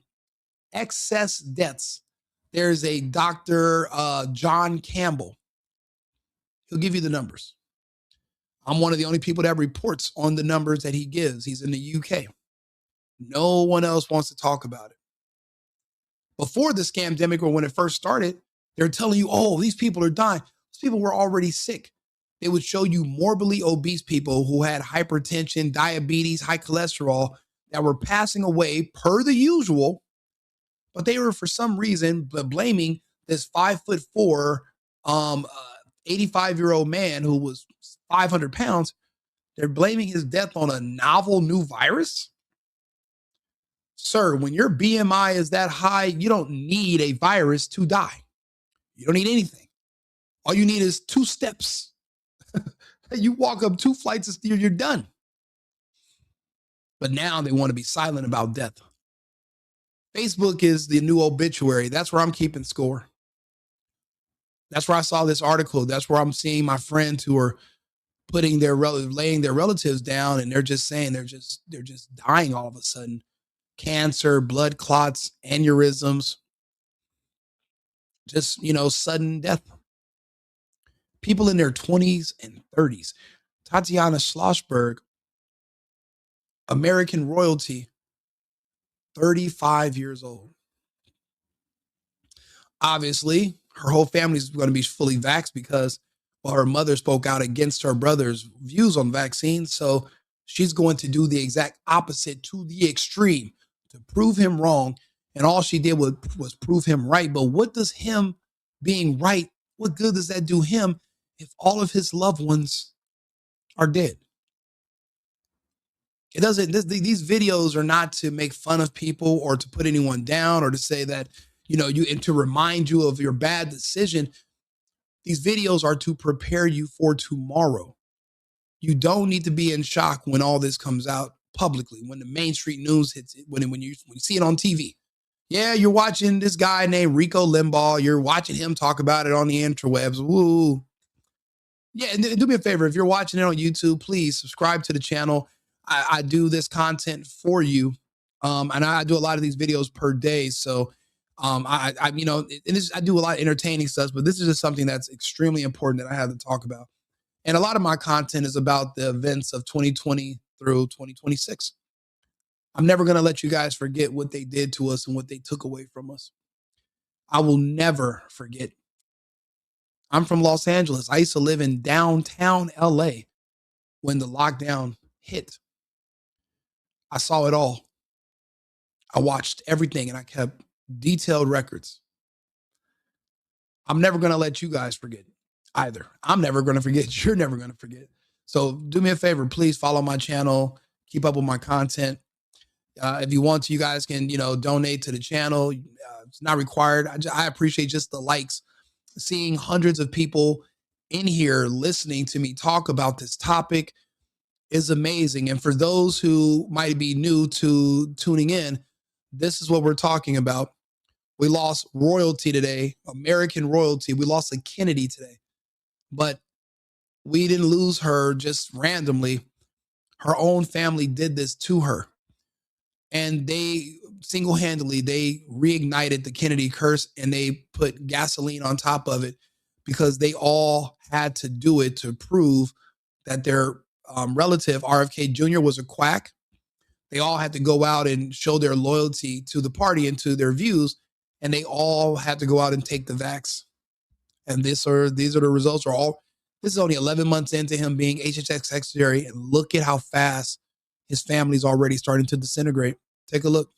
excess deaths. There's a Dr. John Campbell. He'll give you the numbers. I'm one of the only people that reports on the numbers that he gives. He's in the UK. No one else wants to talk about it. Before the scamdemic, or when it first started, they're telling you, oh, these people are dying. These people were already sick. They would show you morbidly obese people who had hypertension, diabetes, high cholesterol that were passing away per the usual, but they were for some reason blaming this 5'4", 85-year-old man who was 500 pounds. They're blaming his death on a novel new virus. Sir, when your BMI is that high, you don't need a virus to die. You don't need anything. All you need is 2 steps. You walk up 2 flights of stairs, you're done. but now they want to be silent about death. Facebook is the new obituary. That's where I'm keeping score. That's where I saw this article. That's where I'm seeing my friends who are laying their relatives down, and they're just saying they're just dying all of a sudden. Cancer, blood clots, aneurysms, just, sudden death. People in their 20s and 30s. Tatiana Schlossberg, American royalty, 35 years old. Obviously, her whole family is going to be fully vaxxed because, well, her mother spoke out against her brother's views on vaccines. So she's going to do the exact opposite to the extreme to prove him wrong. And all she did was prove him right. But what does him being right, what good does that do him if all of his loved ones are dead? It doesn't, these videos are not to make fun of people or to put anyone down or to say that, and to remind you of your bad decision. These videos are to prepare you for tomorrow. You don't need to be in shock when all this comes out publicly, when the mainstream news hits it, when you see it on TV. Yeah, you're watching this guy named Rico Limbaugh. You're watching him talk about it on the interwebs. Woo. Yeah, and do me a favor. If you're watching it on YouTube, please subscribe to the channel. I do this content for you. And I do a lot of these videos per day. So I do a lot of entertaining stuff, but this is just something that's extremely important that I have to talk about. And a lot of my content is about the events of 2020 through 2026. I'm never going to let you guys forget what they did to us and what they took away from us. I will never forget. I'm from Los Angeles. I used to live in downtown LA when the lockdown hit. I saw it all. I watched everything and I kept detailed records. I'm never going to let you guys forget either. I'm never going to forget. You're never going to forget. So do me a favor, please follow my channel, keep up with my content. If you want to, you guys can, donate to the channel. It's not required. I appreciate just the likes. Seeing hundreds of people in here listening to me talk about this topic is amazing. And for those who might be new to tuning in, this is what we're talking about. We lost royalty today, American royalty. We lost a Kennedy today, but we didn't lose her just randomly. Her own family did this to her. And they single-handedly, they reignited the Kennedy curse and they put gasoline on top of it because they all had to do it to prove that their relative, RFK Jr., was a quack. They all had to go out and show their loyalty to the party and to their views. And they all had to go out and take the vax. And these are the results. This is only 11 months into him being HHS secretary. And look at how fast his family's already starting to disintegrate. Take a look.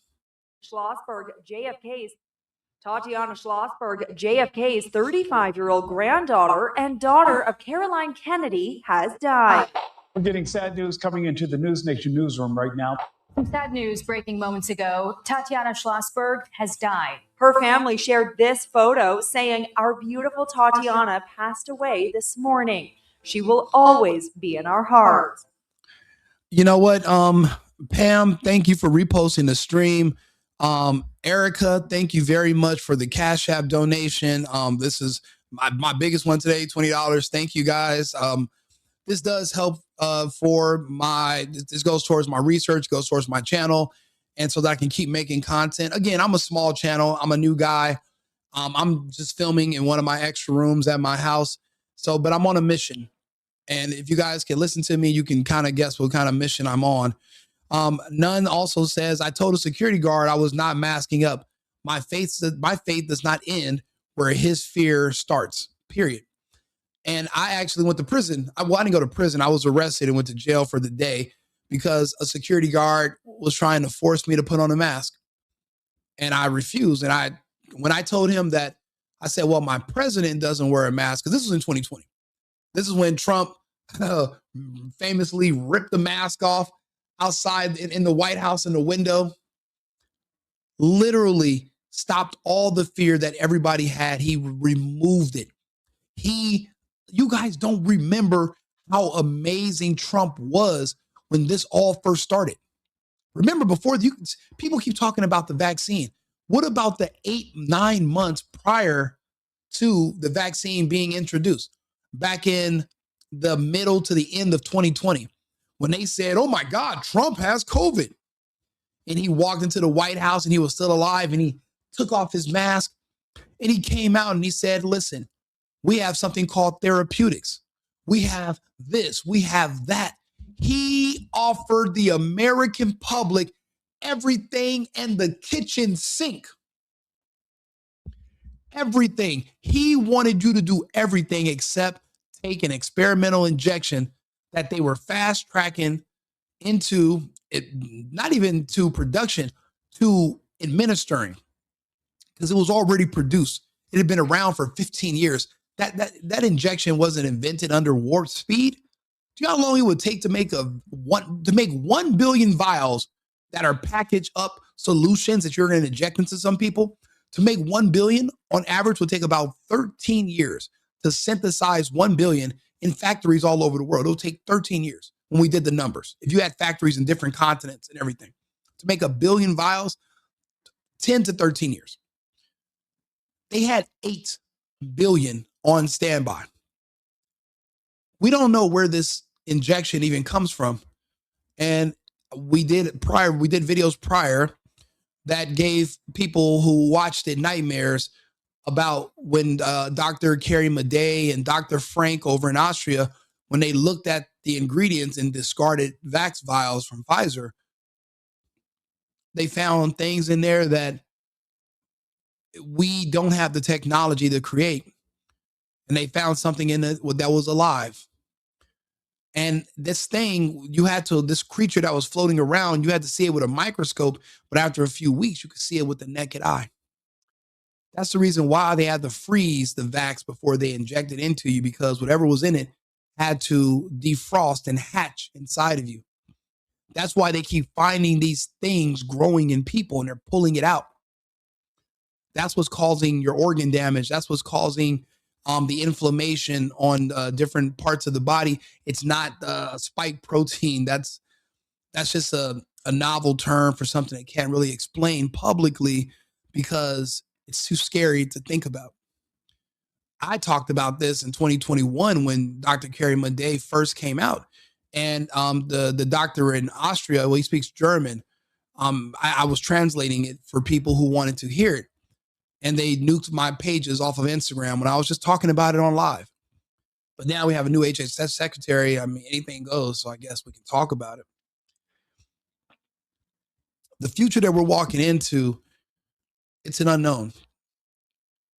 Tatiana Schlossberg, JFK's 35-year-old granddaughter and daughter of Caroline Kennedy, has died. We're getting sad news coming into the News Nation newsroom right now. Some sad news breaking moments ago. Tatiana Schlossberg has died. Her family shared this photo saying, "Our beautiful Tatiana passed away this morning. She will always be in our hearts." You know what, Pam, thank you for reposting the stream. Erica, thank you very much for the Cash App donation. This is my biggest one today, $20. Thank you guys. This does help this goes towards my research, goes towards my channel, and so that I can keep making content. Again, I'm a small channel. I'm a new guy. I'm just filming in one of my extra rooms at my house. But I'm on a mission. And if you guys can listen to me, you can kind of guess what kind of mission I'm on. None also says, I told a security guard I was not masking up. My faith does not end where his fear starts, period. And I actually went to prison. I didn't go to prison. I was arrested and went to jail for the day because a security guard was trying to force me to put on a mask. And I refused. And when I told him that, I said, well, my president doesn't wear a mask, because this was in 2020. This is when Trump famously ripped the mask off outside in the White House in the window. Literally stopped all the fear that everybody had. He removed it. You guys don't remember how amazing Trump was when this all first started. Remember, people keep talking about the vaccine. What about the 8-9 months prior to the vaccine being introduced back in the middle to the end of 2020, when they said, oh my God, Trump has COVID. And he walked into the White House and he was still alive and he took off his mask and he came out and he said, listen, we have something called therapeutics. We have this, we have that. He offered the American public everything and the kitchen sink. Everything. He wanted you to do everything except take an experimental injection that they were fast tracking into it, not even to production, to administering, because it was already produced. It had been around for 15 years. That injection wasn't invented under warp speed. Do you know how long it would take to make 1 billion vials that are packaged up solutions that you're going to inject into some people? To make 1 billion on average would take about 13 years to synthesize 1 billion in factories all over the world. It'll take 13 years when we did the numbers. If you had factories in different continents and everything, to make 1 billion vials, 10 to 13 years. They had 8 billion on standby. We don't know where this injection even comes from. And we did videos prior that gave people who watched it nightmares about when Dr. Carrie Madej and Dr. Frank over in Austria, when they looked at the ingredients and discarded Vax vials from Pfizer, they found things in there that we don't have the technology to create. And they found something in it that was alive. And this thing, this creature that was floating around, you had to see it with a microscope, but after a few weeks, you could see it with the naked eye. That's the reason why they had to freeze the vax before they injected into you, because whatever was in it had to defrost and hatch inside of you. That's why they keep finding these things growing in people and they're pulling it out. That's what's causing your organ damage. That's what's causing the inflammation on different parts of the body. It's not spike protein. That's just a novel term for something that can't really explain publicly because it's too scary to think about. I talked about this in 2021 when Dr. Carrie Madej first came out, and the doctor in Austria, well, he speaks German. I was translating it for people who wanted to hear it. And they nuked my pages off of Instagram when I was just talking about it on live. But now we have a new HHS secretary. I mean, anything goes, so I guess we can talk about it. The future that we're walking into, it's an unknown.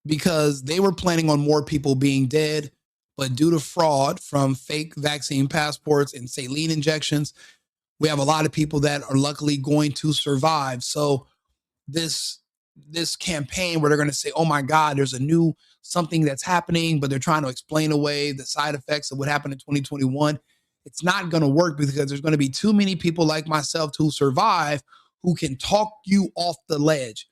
Because they were planning on more people being dead, but due to fraud from fake vaccine passports and saline injections, we have a lot of people that are luckily going to survive. So this campaign where they're going to say, oh my God, there's a new something that's happening, but they're trying to explain away the side effects of what happened in 2021. It's not going to work because there's going to be too many people like myself who survive, who can talk you off the ledge.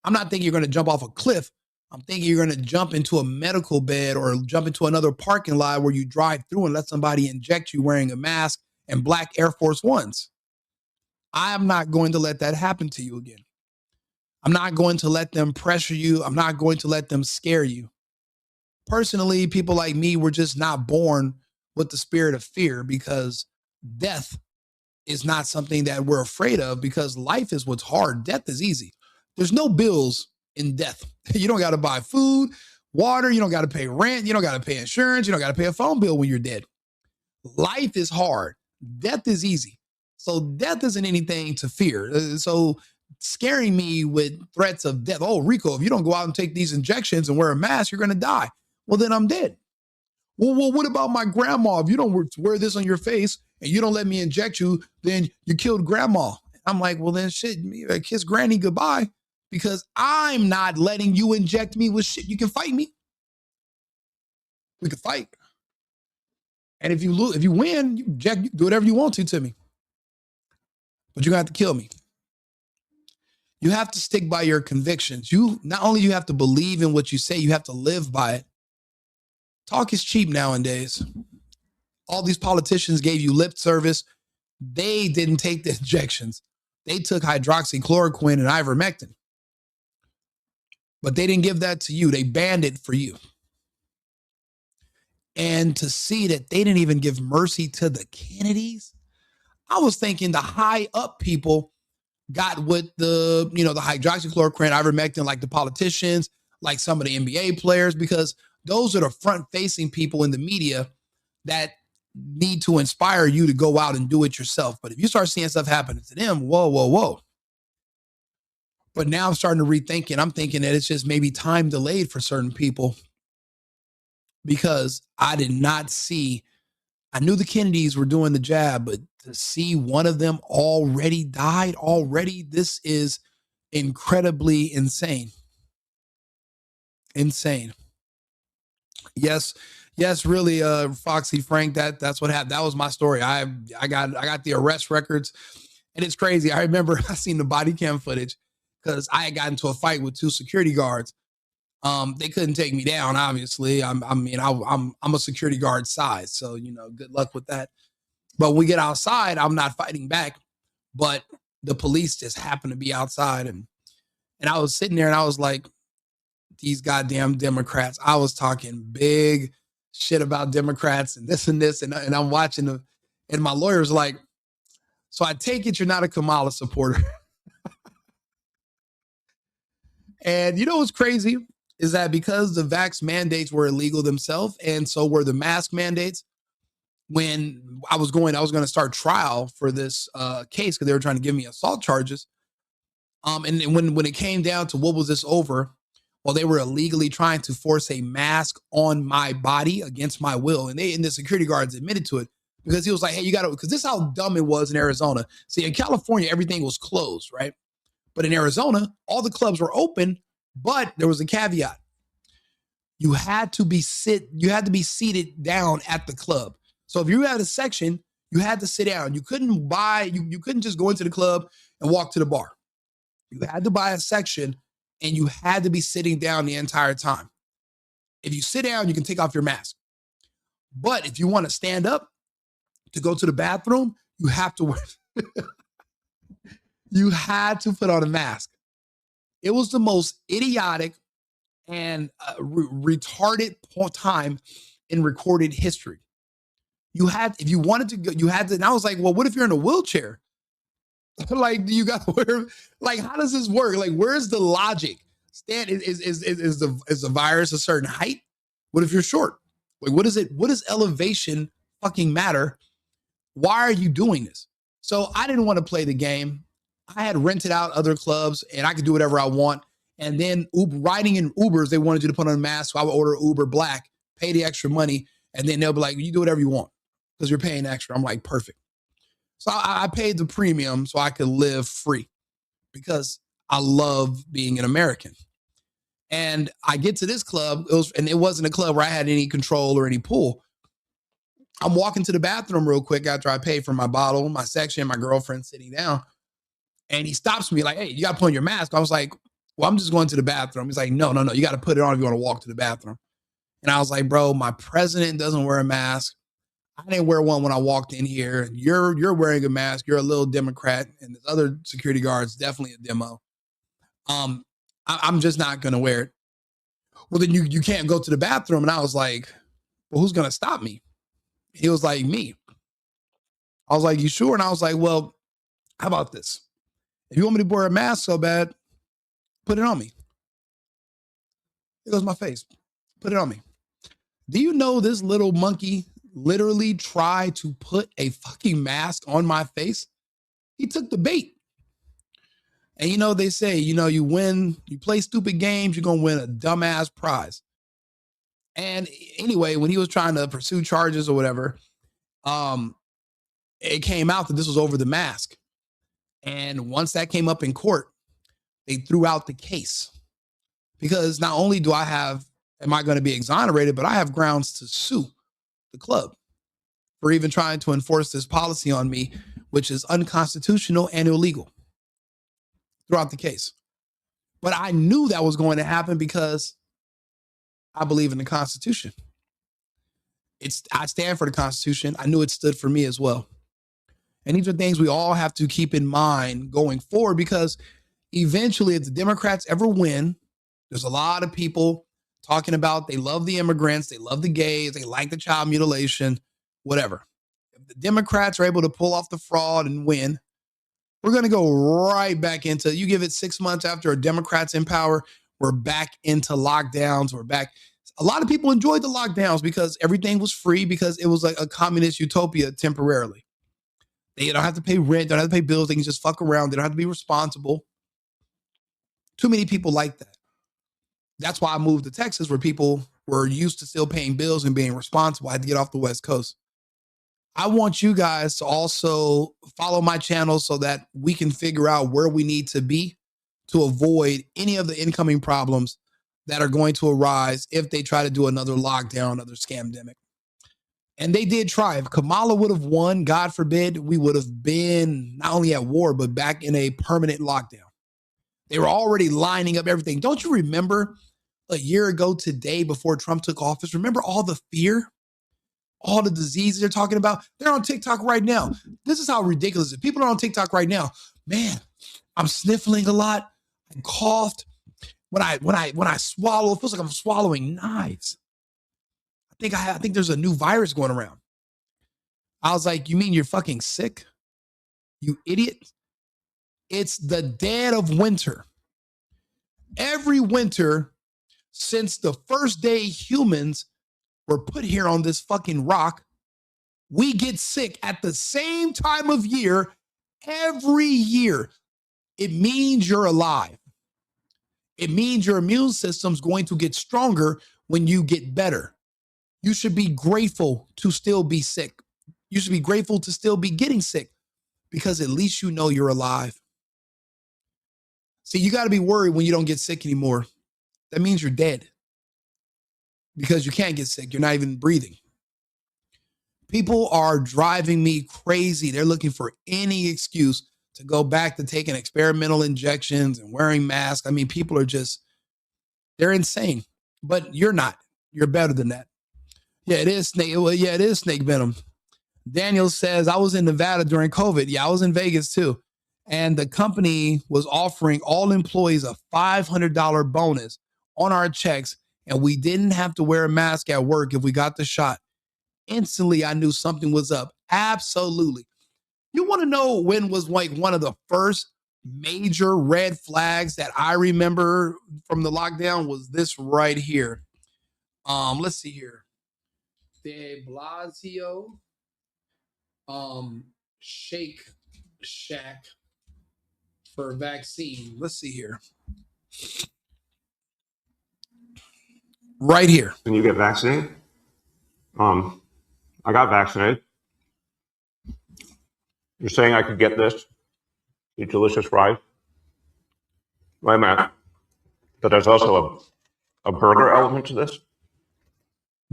I'm not thinking you're going to jump off a cliff. I'm thinking you're going to jump into a medical bed or jump into another parking lot where you drive through and let somebody inject you wearing a mask and black Air Force Ones. I'm not going to let that happen to you again. I'm not going to let them pressure you. I'm not going to let them scare you. Personally, people like me were just not born with the spirit of fear, because death is not something that we're afraid of, because life is what's hard. Death is easy. There's no bills in death. You don't got to buy food, water. You don't got to pay rent. You don't got to pay insurance. You don't got to pay a phone bill when you're dead. Life is hard. Death is easy. So death isn't anything to fear. So scaring me with threats of death. Oh, Rico, if you don't go out and take these injections and wear a mask, you're going to die. Well, then I'm dead. Well, what about my grandma? If you don't wear this on your face and you don't let me inject you, then you killed grandma. I'm like, well, then shit, kiss granny goodbye, because I'm not letting you inject me with shit. You can fight me. We can fight. And if you lose, if you win, you do whatever you want to me. But you're going to have to kill me. You have to stick by your convictions. Not only you have to believe in what you say, you have to live by it. Talk is cheap nowadays. All these politicians gave you lip service. They didn't take the injections. They took hydroxychloroquine and ivermectin. But they didn't give that to you. They banned it for you. And to see that they didn't even give mercy to the Kennedys, I was thinking the high up people got with the hydroxychloroquine, ivermectin, like the politicians, like some of the NBA players, because those are the front facing people in the media that need to inspire you to go out and do it yourself. But if you start seeing stuff happening to them, whoa, whoa, whoa. But now I'm starting to rethink it. I'm thinking that it's just maybe time delayed for certain people, because I did not see, I knew the Kennedys were doing the jab, but to see one of them already died already, this is incredibly insane. Insane. Yes, really, Foxy Frank, that's what happened. That was my story. I got the arrest records, and it's crazy. I remember I seen the body cam footage because I had gotten into a fight with 2 security guards. They couldn't take me down, obviously. I'm a security guard size, so good luck with that. But when we get outside, I'm not fighting back, but the police just happened to be outside, and I was sitting there and I was like, these goddamn Democrats. I was talking big shit about Democrats and this, and I'm watching them, and my lawyer's like, so I take it you're not a Kamala supporter. And you know what's crazy is that because the vax mandates were illegal themselves, and so were the mask mandates, when I was going to start trial for this case because they were trying to give me assault charges. And when it came down to what was this over, well, they were illegally trying to force a mask on my body against my will. And the security guards admitted to it, because he was like, hey, you got to, because this is how dumb it was in Arizona. See, in California, everything was closed, right? But in Arizona, all the clubs were open, but there was a caveat. You had to be seated down at the club. So if you had a section, you had to sit down. You couldn't you couldn't just go into the club and walk to the bar. You had to buy a section, and you had to be sitting down the entire time. If you sit down, you can take off your mask. But if you want to stand up to go to the bathroom, you have to wear you had to put on a mask. It was the most idiotic and retarded time in recorded history. If you wanted to go, you had to, and I was like, well, what if you're in a wheelchair? Like, do you got to wear, like, how does this work? Like, where's the logic? Is the virus a certain height? What if you're short? Like, what does elevation fucking matter? Why are you doing this? So I didn't want to play the game. I had rented out other clubs and I could do whatever I want. And then riding in Ubers, they wanted you to put on a mask. So I would order Uber Black, pay the extra money. And then they'll be like, you do whatever you want because you're paying extra. I'm like, perfect. So I paid the premium so I could live free because I love being an American. And I get to this club, it wasn't a club where I had any control or any pull. I'm walking to the bathroom real quick after I paid for my bottle, my section, my girlfriend sitting down. And he stops me like, hey, you got to put on your mask. I was like, well, I'm just going to the bathroom. He's like, no, you got to put it on if you want to walk to the bathroom. And I was like, bro, my president doesn't wear a mask. I didn't wear one when I walked in here. You're wearing a mask. You're a little Democrat. And there's other security guards, definitely a demo. I'm just not going to wear it. Well, then you can't go to the bathroom. And I was like, well, who's going to stop me? He was like, me. I was like, you sure? And I was like, well, how about this? If you want me to wear a mask so bad, put it on me. Here goes my face. Put it on me. Do you know this little monkey literally tried to put a fucking mask on my face? He took the bait. And they say, you play stupid games, you're going to win a dumbass prize. And anyway, when he was trying to pursue charges or whatever, it came out that this was over the mask. And once that came up in court, they threw out the case. Because not only am I going to be exonerated, but I have grounds to sue the club for even trying to enforce this policy on me, which is unconstitutional and illegal throughout the case. But I knew that was going to happen because I believe in the Constitution. I stand for the Constitution. I knew it stood for me as well. And these are things we all have to keep in mind going forward, because eventually, if the Democrats ever win, there's a lot of people talking about they love the immigrants, they love the gays, they like the child mutilation, whatever. If the Democrats are able to pull off the fraud and win, we're going to go right back into, you give it 6 months after a Democrat's in power, we're back into lockdowns. We're back. A lot of people enjoyed the lockdowns because everything was free, because it was like a communist utopia temporarily. They don't have to pay rent, don't have to pay bills. They can just fuck around. They don't have to be responsible. Too many people like that. That's why I moved to Texas, where people were used to still paying bills and being responsible. I had to get off the West Coast. I want you guys to also follow my channel so that we can figure out where we need to be to avoid any of the incoming problems that are going to arise if they try to do another lockdown, another scamdemic. And they did try. If Kamala would have won, God forbid, we would have been not only at war, but back in a permanent lockdown. They were already lining up everything. Don't you remember a year ago today, before Trump took office? Remember all the fear? All the diseases they're talking about? They're on TikTok right now. This is how ridiculous it is. People are on TikTok right now. Man, I'm sniffling a lot. I coughed. When I swallow, it feels like I'm swallowing knives. I think there's a new virus going around. I was like, you mean you're fucking sick? You idiot. It's the dead of winter. Every winter since the first day humans were put here on this fucking rock, we get sick at the same time of year every year. It means you're alive. It means your immune system's going to get stronger when you get better. You should be grateful to still be sick. You should be grateful to still be getting sick, because at least you know you're alive. See, you got to be worried when you don't get sick anymore. That means you're dead, because you can't get sick. You're not even breathing. People are driving me crazy. They're looking for any excuse to go back to taking experimental injections and wearing masks. I mean, people are they're insane, but you're not. You're better than that. Yeah, it is snake. Well, yeah, it is snake venom. Daniel says, I was in Nevada during COVID. Yeah, I was in Vegas too. And the company was offering all employees a $500 bonus on our checks, and we didn't have to wear a mask at work if we got the shot. Instantly, I knew something was up. Absolutely. You want to know when was like one of the first major red flags that I remember from the lockdown? Was this right here. Let's see here. De Blasio Shake Shack for vaccine. Let's see here. Right here. Can you get vaccinated? I got vaccinated. You're saying I could get this? Eat delicious fries? Wait a minute. But there's also a burger element to this?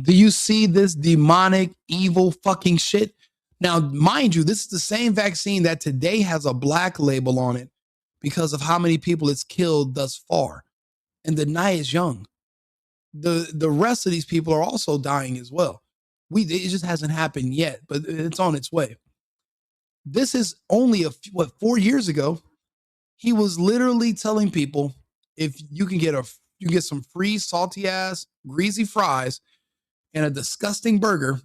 Do you see this demonic, evil fucking shit? Now, mind you, this is the same vaccine that today has a black label on it because of how many people it's killed thus far. And the night is young. The rest of these people are also dying as well. It just hasn't happened yet, but it's on its way. This is only 4 years ago. He was literally telling people, if you can get some free salty ass greasy fries and a disgusting burger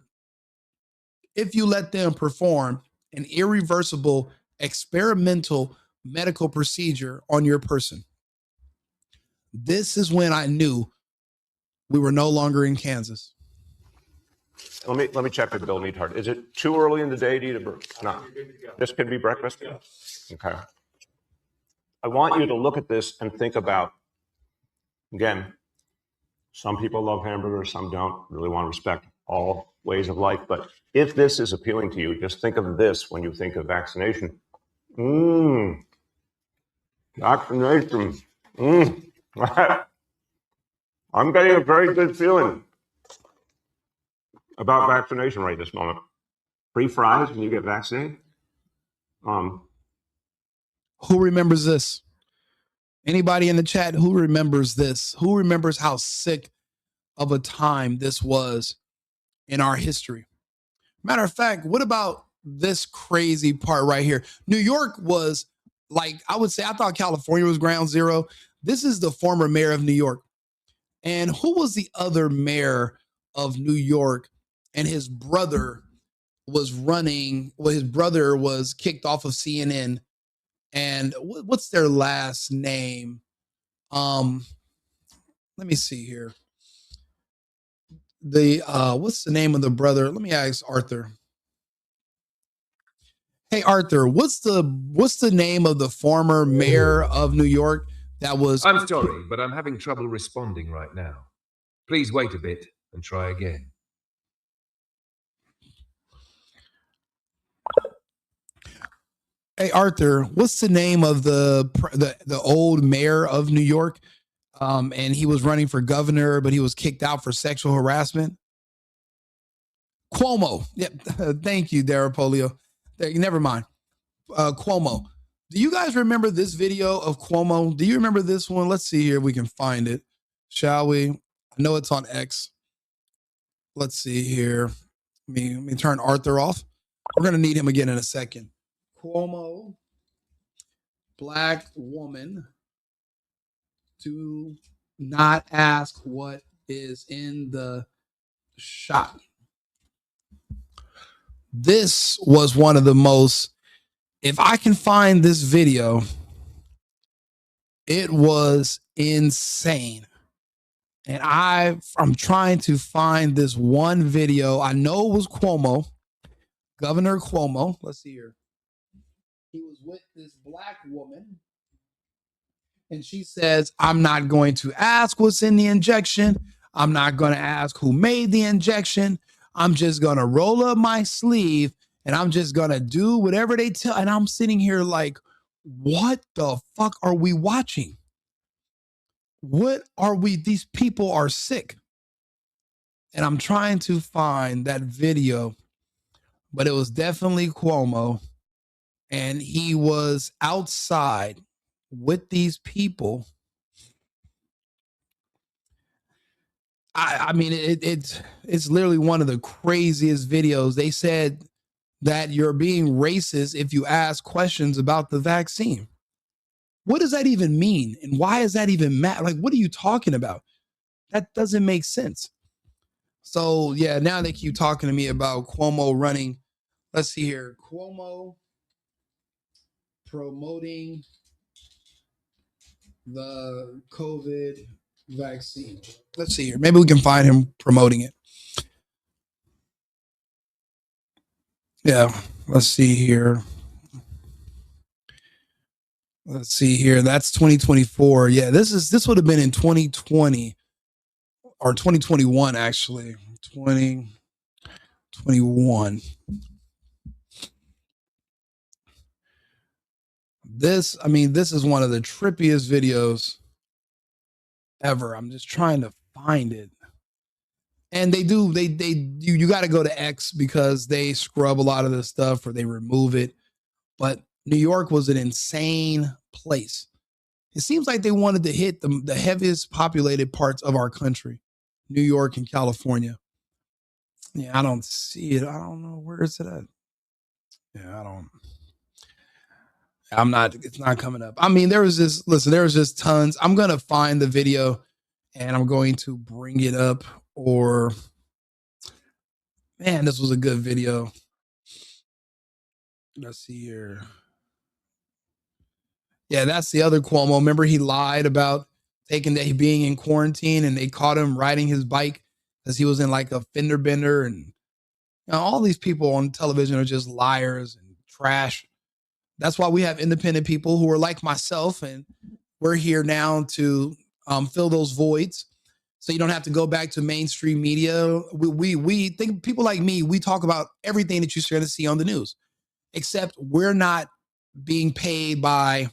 if you let them perform an irreversible experimental medical procedure on your person. This is when I knew we were no longer in Kansas. Let me check with Bill Neathart. Is it too early in the day to eat a burger? No. This could be breakfast? Okay. I want you to look at this and think about, again, some people love hamburgers, some don't. Really want to respect all ways of life. But if this is appealing to you, just think of this when you think of vaccination. Vaccination. I'm getting a very good feeling about vaccination right this moment. Free fries when you get vaccinated. Who remembers this? Anybody in the chat, who remembers this? Who remembers how sick of a time this was in our history? Matter of fact, what about this crazy part right here. New York was like, I would say, I thought California was ground zero. This is the former mayor of New York. And who was the other mayor of New York? And his brother was running. Well, his brother was kicked off of CNN. And what's their last name? Let me see here. What's the name of the brother? Let me ask Arthur. Hey Arthur, what's the name of the former mayor of New York that was? I'm sorry, but I'm having trouble responding right now. Please wait a bit and try again. Hey Arthur, what's the name of the old mayor of New York? And he was running for governor, but he was kicked out for sexual harassment. Cuomo. Yep. Thank you, Darapolio. Never mind. Cuomo. Do you guys remember this video of Cuomo? Do you remember this one? Let's see here if we can find it. Shall we? I know it's on X. Let's see here. Let me turn Arthur off. We're going to need him again in a second. Cuomo, black woman, do not ask what is in the shot. This was one of the most, if I can find this video, it was insane. And I'm trying to find this one video. I know it was Cuomo, Governor Cuomo. Let's see here. He was with this black woman. And she says, I'm not going to ask what's in the injection. I'm not going to ask who made the injection. I'm just going to roll up my sleeve and I'm just going to do whatever they tell. And I'm sitting here like, what the fuck are we watching? What are we? These people are sick. And I'm trying to find that video, but it was definitely Cuomo. And he was outside with these people. I mean, it's literally one of the craziest videos. They said that you're being racist if you ask questions about the vaccine. What does that even mean? And why is that even matter? Like, what are you talking about? That doesn't make sense. So yeah, now they keep talking to me about Cuomo running. Let's see here. Cuomo promoting the COVID vaccine. Let's see here. Maybe we can find him promoting it. Yeah, let's see here. Let's see here. That's 2024. Yeah, this would have been in 2020 or 2021 actually. 2021. This is one of the trippiest videos ever. I'm just trying to find it. And you got to go to X because they scrub a lot of this stuff or they remove it. But New York was an insane place. It seems like they wanted to hit the heaviest populated parts of our country, New York and California. Yeah, I don't see it. I don't know. Where is it at? Yeah, it's not coming up. I mean, there was just tons. I'm going to find the video and I'm going to bring it up. Or, man, this was a good video. Let's see here. Yeah, that's the other Cuomo. Remember, he lied about being in quarantine, and they caught him riding his bike because he was in like a fender bender. And all these people on television are just liars and trash. That's why we have independent people who are like myself, and we're here now to fill those voids. So you don't have to go back to mainstream media. We think people like me, we talk about everything that you're going to see on the news, except we're not being paid by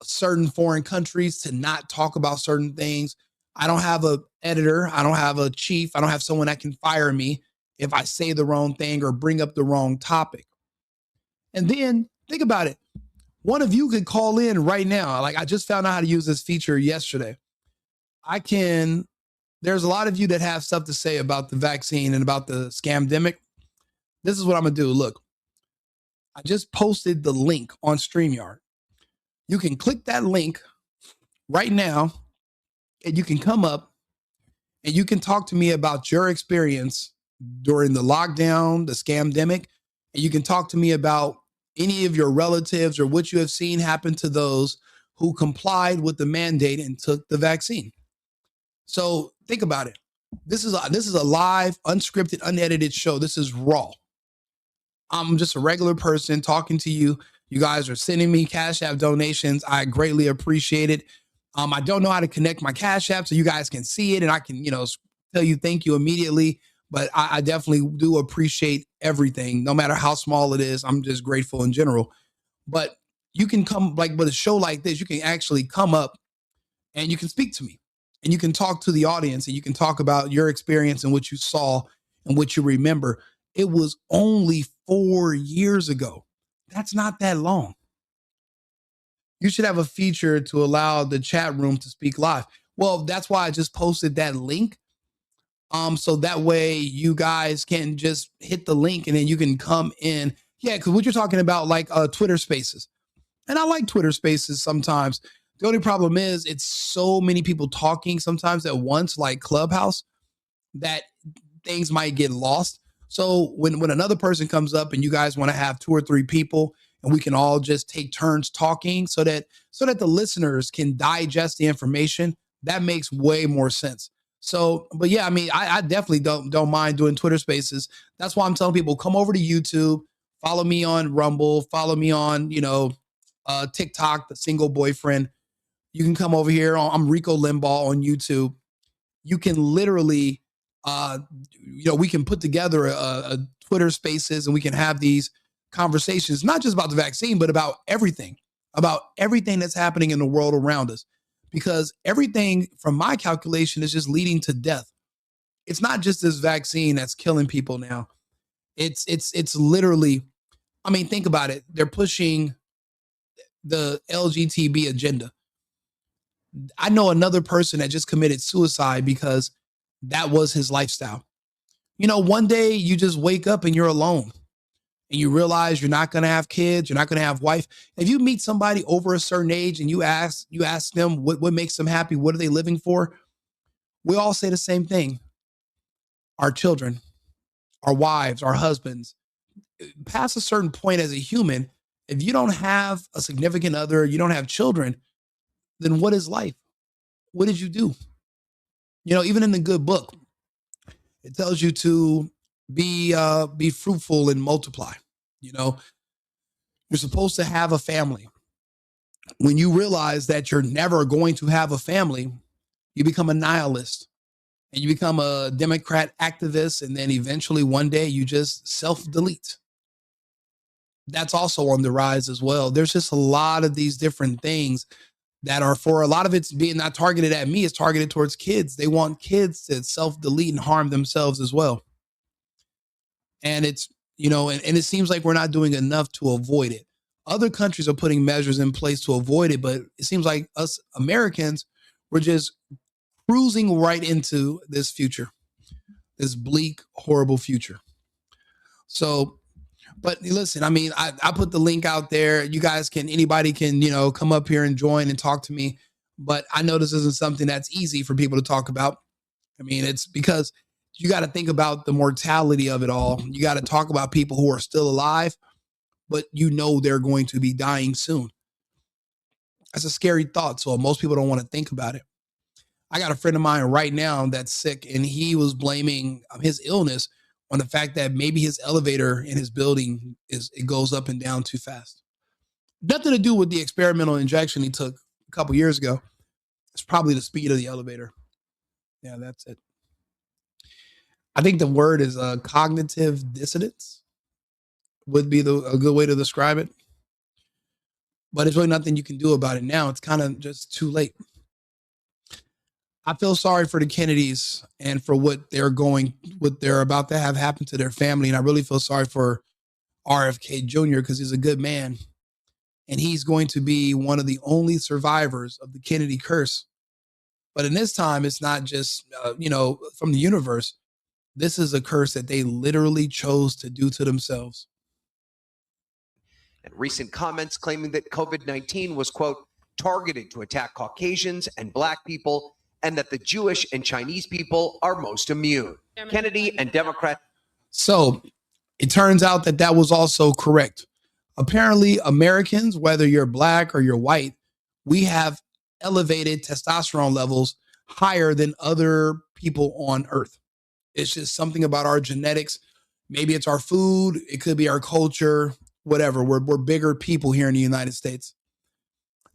certain foreign countries to not talk about certain things. I don't have an editor. I don't have a chief. I don't have someone that can fire me if I say the wrong thing or bring up the wrong topic. And then think about it. One of you could call in right now. Like, I just found out how to use this feature yesterday. There's a lot of you that have stuff to say about the vaccine and about the scamdemic. This is what I'm going to do. Look, I just posted the link on StreamYard. You can click that link right now and you can come up and you can talk to me about your experience during the lockdown, the scamdemic, and you can talk to me about any of your relatives or what you have seen happen to those who complied with the mandate and took the vaccine. So think about it. This is a live, unscripted, unedited show. This is raw. I'm just a regular person talking to you. You guys are sending me Cash App donations. I greatly appreciate it. I don't know how to connect my Cash App so you guys can see it and I can, tell you thank you immediately. But I definitely do appreciate everything, no matter how small it is. I'm just grateful in general. But you can come, with a show like this, you can actually come up and you can speak to me and you can talk to the audience and you can talk about your experience and what you saw and what you remember. It was only 4 years ago. That's not that long. You should have a feature to allow the chat room to speak live. Well, that's why I just posted that link. So that way you guys can just hit the link and then you can come in. Yeah, because what you're talking about, Twitter Spaces. And I like Twitter Spaces sometimes. The only problem is it's so many people talking sometimes at once, like Clubhouse, that things might get lost. So when another person comes up and you guys want to have 2 or 3 people and we can all just take turns talking so that the listeners can digest the information, that makes way more sense. So, but yeah, I mean, I definitely don't mind doing Twitter Spaces. That's why I'm telling people, come over to YouTube, follow me on Rumble, follow me on, TikTok, The Single Boyfriend. You can come over here. I'm Rico Limbaugh on YouTube. You can literally, we can put together a Twitter Spaces and we can have these conversations, not just about the vaccine, but about everything that's happening in the world around us. Because everything from my calculation is just leading to death. It's not just this vaccine that's killing people now. It's literally, I mean, think about it. They're pushing the LGBT agenda. I know another person that just committed suicide because that was his lifestyle. One day you just wake up and you're alone and you realize you're not going to have kids, you're not going to have wife. If you meet somebody over a certain age and you ask them what makes them happy, what are they living for? We all say the same thing. Our children, our wives, our husbands. Past a certain point as a human, if you don't have a significant other, you don't have children, then what is life? What did you do? Even in the good book, it tells you to be fruitful and multiply. You're supposed to have a family. When you realize that you're never going to have a family, you become a nihilist and you become a Democrat activist. And then eventually one day you just self-delete. That's also on the rise as well. There's just a lot of these different things that are, for a lot of it's being not targeted at me, it's targeted towards kids. They want kids to self-delete and harm themselves as well. And it's, and it seems like we're not doing enough to avoid it. Other countries are putting measures in place to avoid it, but it seems like us Americans, we're just cruising right into this future, this bleak, horrible future. So, but listen, I mean, I put the link out there. You guys anybody can, come up here and join and talk to me. But I know this isn't something that's easy for people to talk about. I mean, it's because you got to think about the mortality of it all. You got to talk about people who are still alive, but they're going to be dying soon. That's a scary thought. So most people don't want to think about it. I got a friend of mine right now that's sick, and he was blaming his illness on the fact that maybe his elevator in his building it goes up and down too fast. Nothing to do with the experimental injection he took a couple years ago. It's probably the speed of the elevator. Yeah, that's it. I think the word is cognitive dissonance would be a good way to describe it. But there's really nothing you can do about it now. It's kind of just too late. I feel sorry for the Kennedys and for what they're about to have happen to their family. And I really feel sorry for RFK Jr. because he's a good man. And he's going to be one of the only survivors of the Kennedy curse. But in this time, it's not just, from the universe. This is a curse that they literally chose to do to themselves. and recent comments claiming that COVID-19 was, quote, targeted to attack Caucasians and Black people, and that the Jewish and Chinese people are most immune. Kennedy and Democrat. So it turns out that that was also correct. Apparently, Americans, whether you're Black or you're white, we have elevated testosterone levels higher than other people on Earth. It's just something about our genetics. Maybe it's our food. It could be our culture, whatever. We're bigger people here in the United States.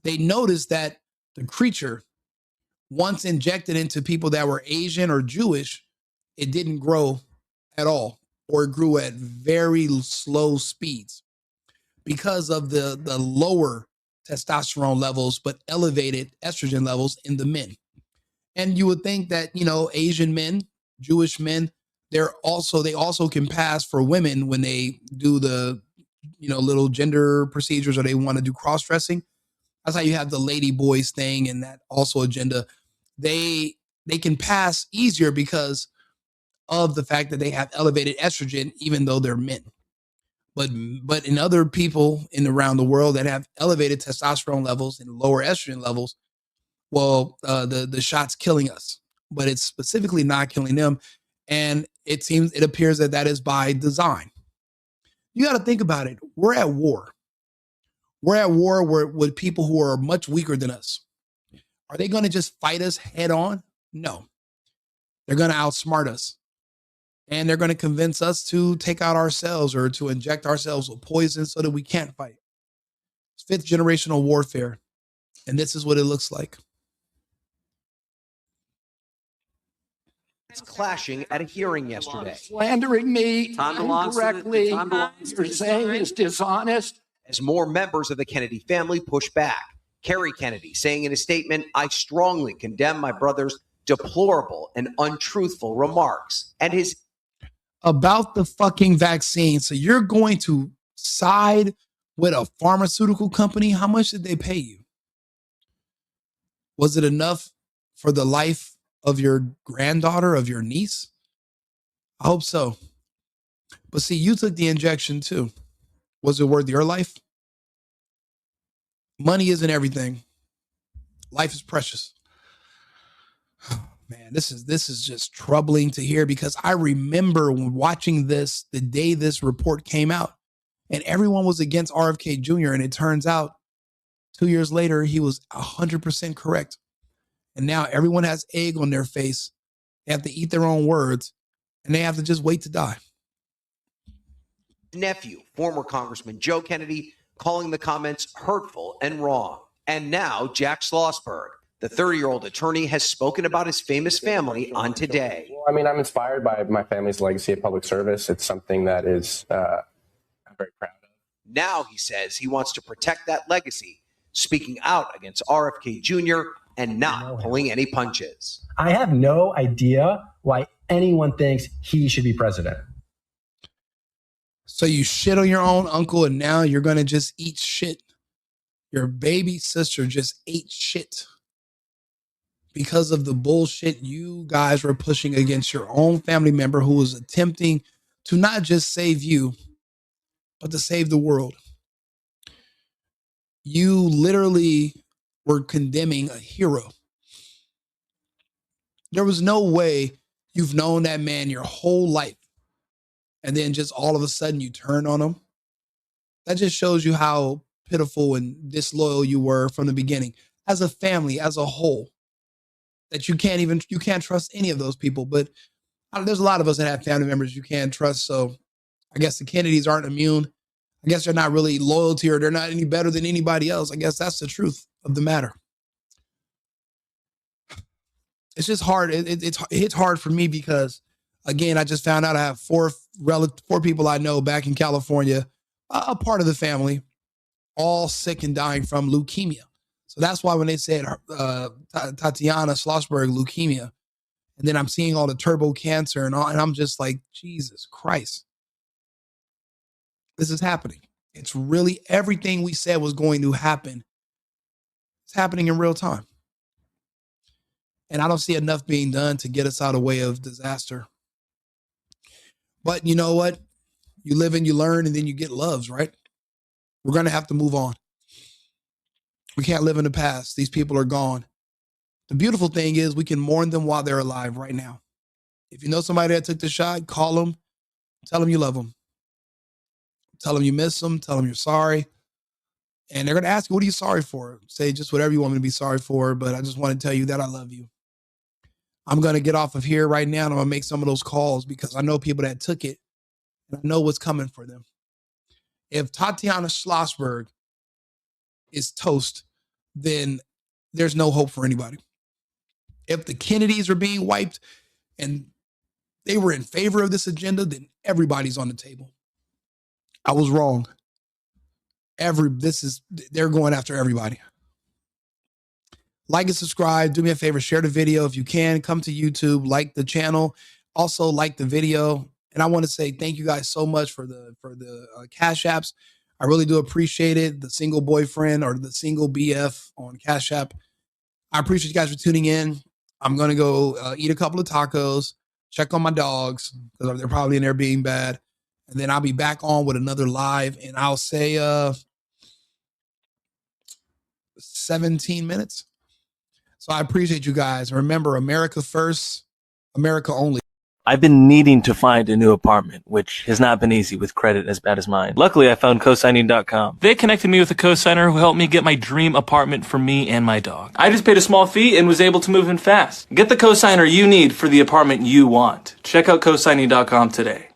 They noticed that the creature, once injected into people that were Asian or Jewish, it didn't grow at all, or it grew at very slow speeds because of the lower testosterone levels, but elevated estrogen levels in the men. And you would think that, you know, Asian men, Jewish men, they also can pass for women when they do the, you know, little gender procedures, or they want to do cross-dressing. That's how you have the lady boys thing, and that also agenda. They can pass easier because of the fact that they have elevated estrogen, even though they're men. But in other people around the world that have elevated testosterone levels and lower estrogen levels, well, the shot's killing us, but it's specifically not killing them. And it appears that is by design. You got to think about it. We're at war. We're at war with people who are much weaker than us. Are they going to just fight us head on? No. They're going to outsmart us. And they're going to convince us to take out ourselves or to inject ourselves with poison so that we can't fight. It's fifth generational warfare. And this is what it looks like. It's clashing at a hearing yesterday. Slandering me incorrectly, you're saying is dishonest. As more members of the Kennedy family push back. Kerry Kennedy saying in a statement, "I strongly condemn my brother's deplorable and untruthful remarks." And his about the fucking vaccine. So you're going to side with a pharmaceutical company? How much did they pay you? Was it enough for the life of your granddaughter, of your niece? I hope so. But see, you took the injection too. Was it worth your life? Money isn't everything. Life is precious. Man, this is just troubling to hear, because I remember watching this the day this report came out, and everyone was against RFK Jr. And it turns out 2 years later, he was 100% correct. And now everyone has egg on their face. They have to eat their own words, and they have to just wait to die. Nephew, former Congressman Joe Kennedy, calling the comments hurtful and wrong. And now Jack Schlossberg, the 30-year-old attorney, has spoken about his famous family on Today. Well, I mean, I'm inspired by my family's legacy of public service. It's something that is I'm very proud of. Now he says he wants to protect that legacy, speaking out against RFK Jr. and not pulling any punches. I have no idea why anyone thinks he should be president. So you shit on your own uncle, and now you're going to just eat shit. Your baby sister just ate shit because of the bullshit you guys were pushing against your own family member who was attempting to not just save you, but to save the world. You literally were condemning a hero. There was no way you've known that man your whole life, and then just all of a sudden you turn on him. That just shows you how pitiful and disloyal you were from the beginning as a family, as a whole, that you can't trust any of those people. But there's a lot of us that have family members you can't trust. So I guess the Kennedys aren't immune. I guess they're not really loyal to you, or they're not any better than anybody else. I guess that's the truth of the matter. It's just hard. It hits hard for me because, again, I just found out I have four people I know back in California, a part of the family, all sick and dying from leukemia. So that's why when they said Tatiana Schlossberg leukemia, and then I'm seeing all the turbo cancer and all, and I'm just like, Jesus Christ, this is happening. It's really everything we said was going to happen. It's happening in real time. And I don't see enough being done to get us out of the way of disaster. But you know what? You live and you learn, and then you get loves, right? We're going to have to move on. We can't live in the past. These people are gone. The beautiful thing is we can mourn them while they're alive right now. If you know somebody that took the shot, call them. Tell them you love them. Tell them you miss them. Tell them you're sorry. And they're going to ask you, what are you sorry for? Say just whatever you want me to be sorry for, but I just want to tell you that I love you. I'm going to get off of here right now, and I'm going to make some of those calls because I know people that took it, and I know what's coming for them. If Tatiana Schlossberg is toast, then there's no hope for anybody. If the Kennedys are being wiped and they were in favor of this agenda, then everybody's on the table. I was wrong. They're going after everybody. Like and subscribe. Do me a favor, share the video if you can. Come to YouTube, like the channel. Also like the video. And I want to say thank you guys so much for the Cash Apps. I really do appreciate it. The single boyfriend or the single BF on Cash App. I appreciate you guys for tuning in. I'm going to go eat a couple of tacos, check on my dogs because they're probably in there being bad. And then I'll be back on with another live. And I'll say 17 minutes. So I appreciate you guys. Remember, America first, America only. I've been needing to find a new apartment, which has not been easy with credit as bad as mine. Luckily, I found cosigning.com. They connected me with a cosigner who helped me get my dream apartment for me and my dog. I just paid a small fee and was able to move in fast. Get the cosigner you need for the apartment you want. Check out cosigning.com today.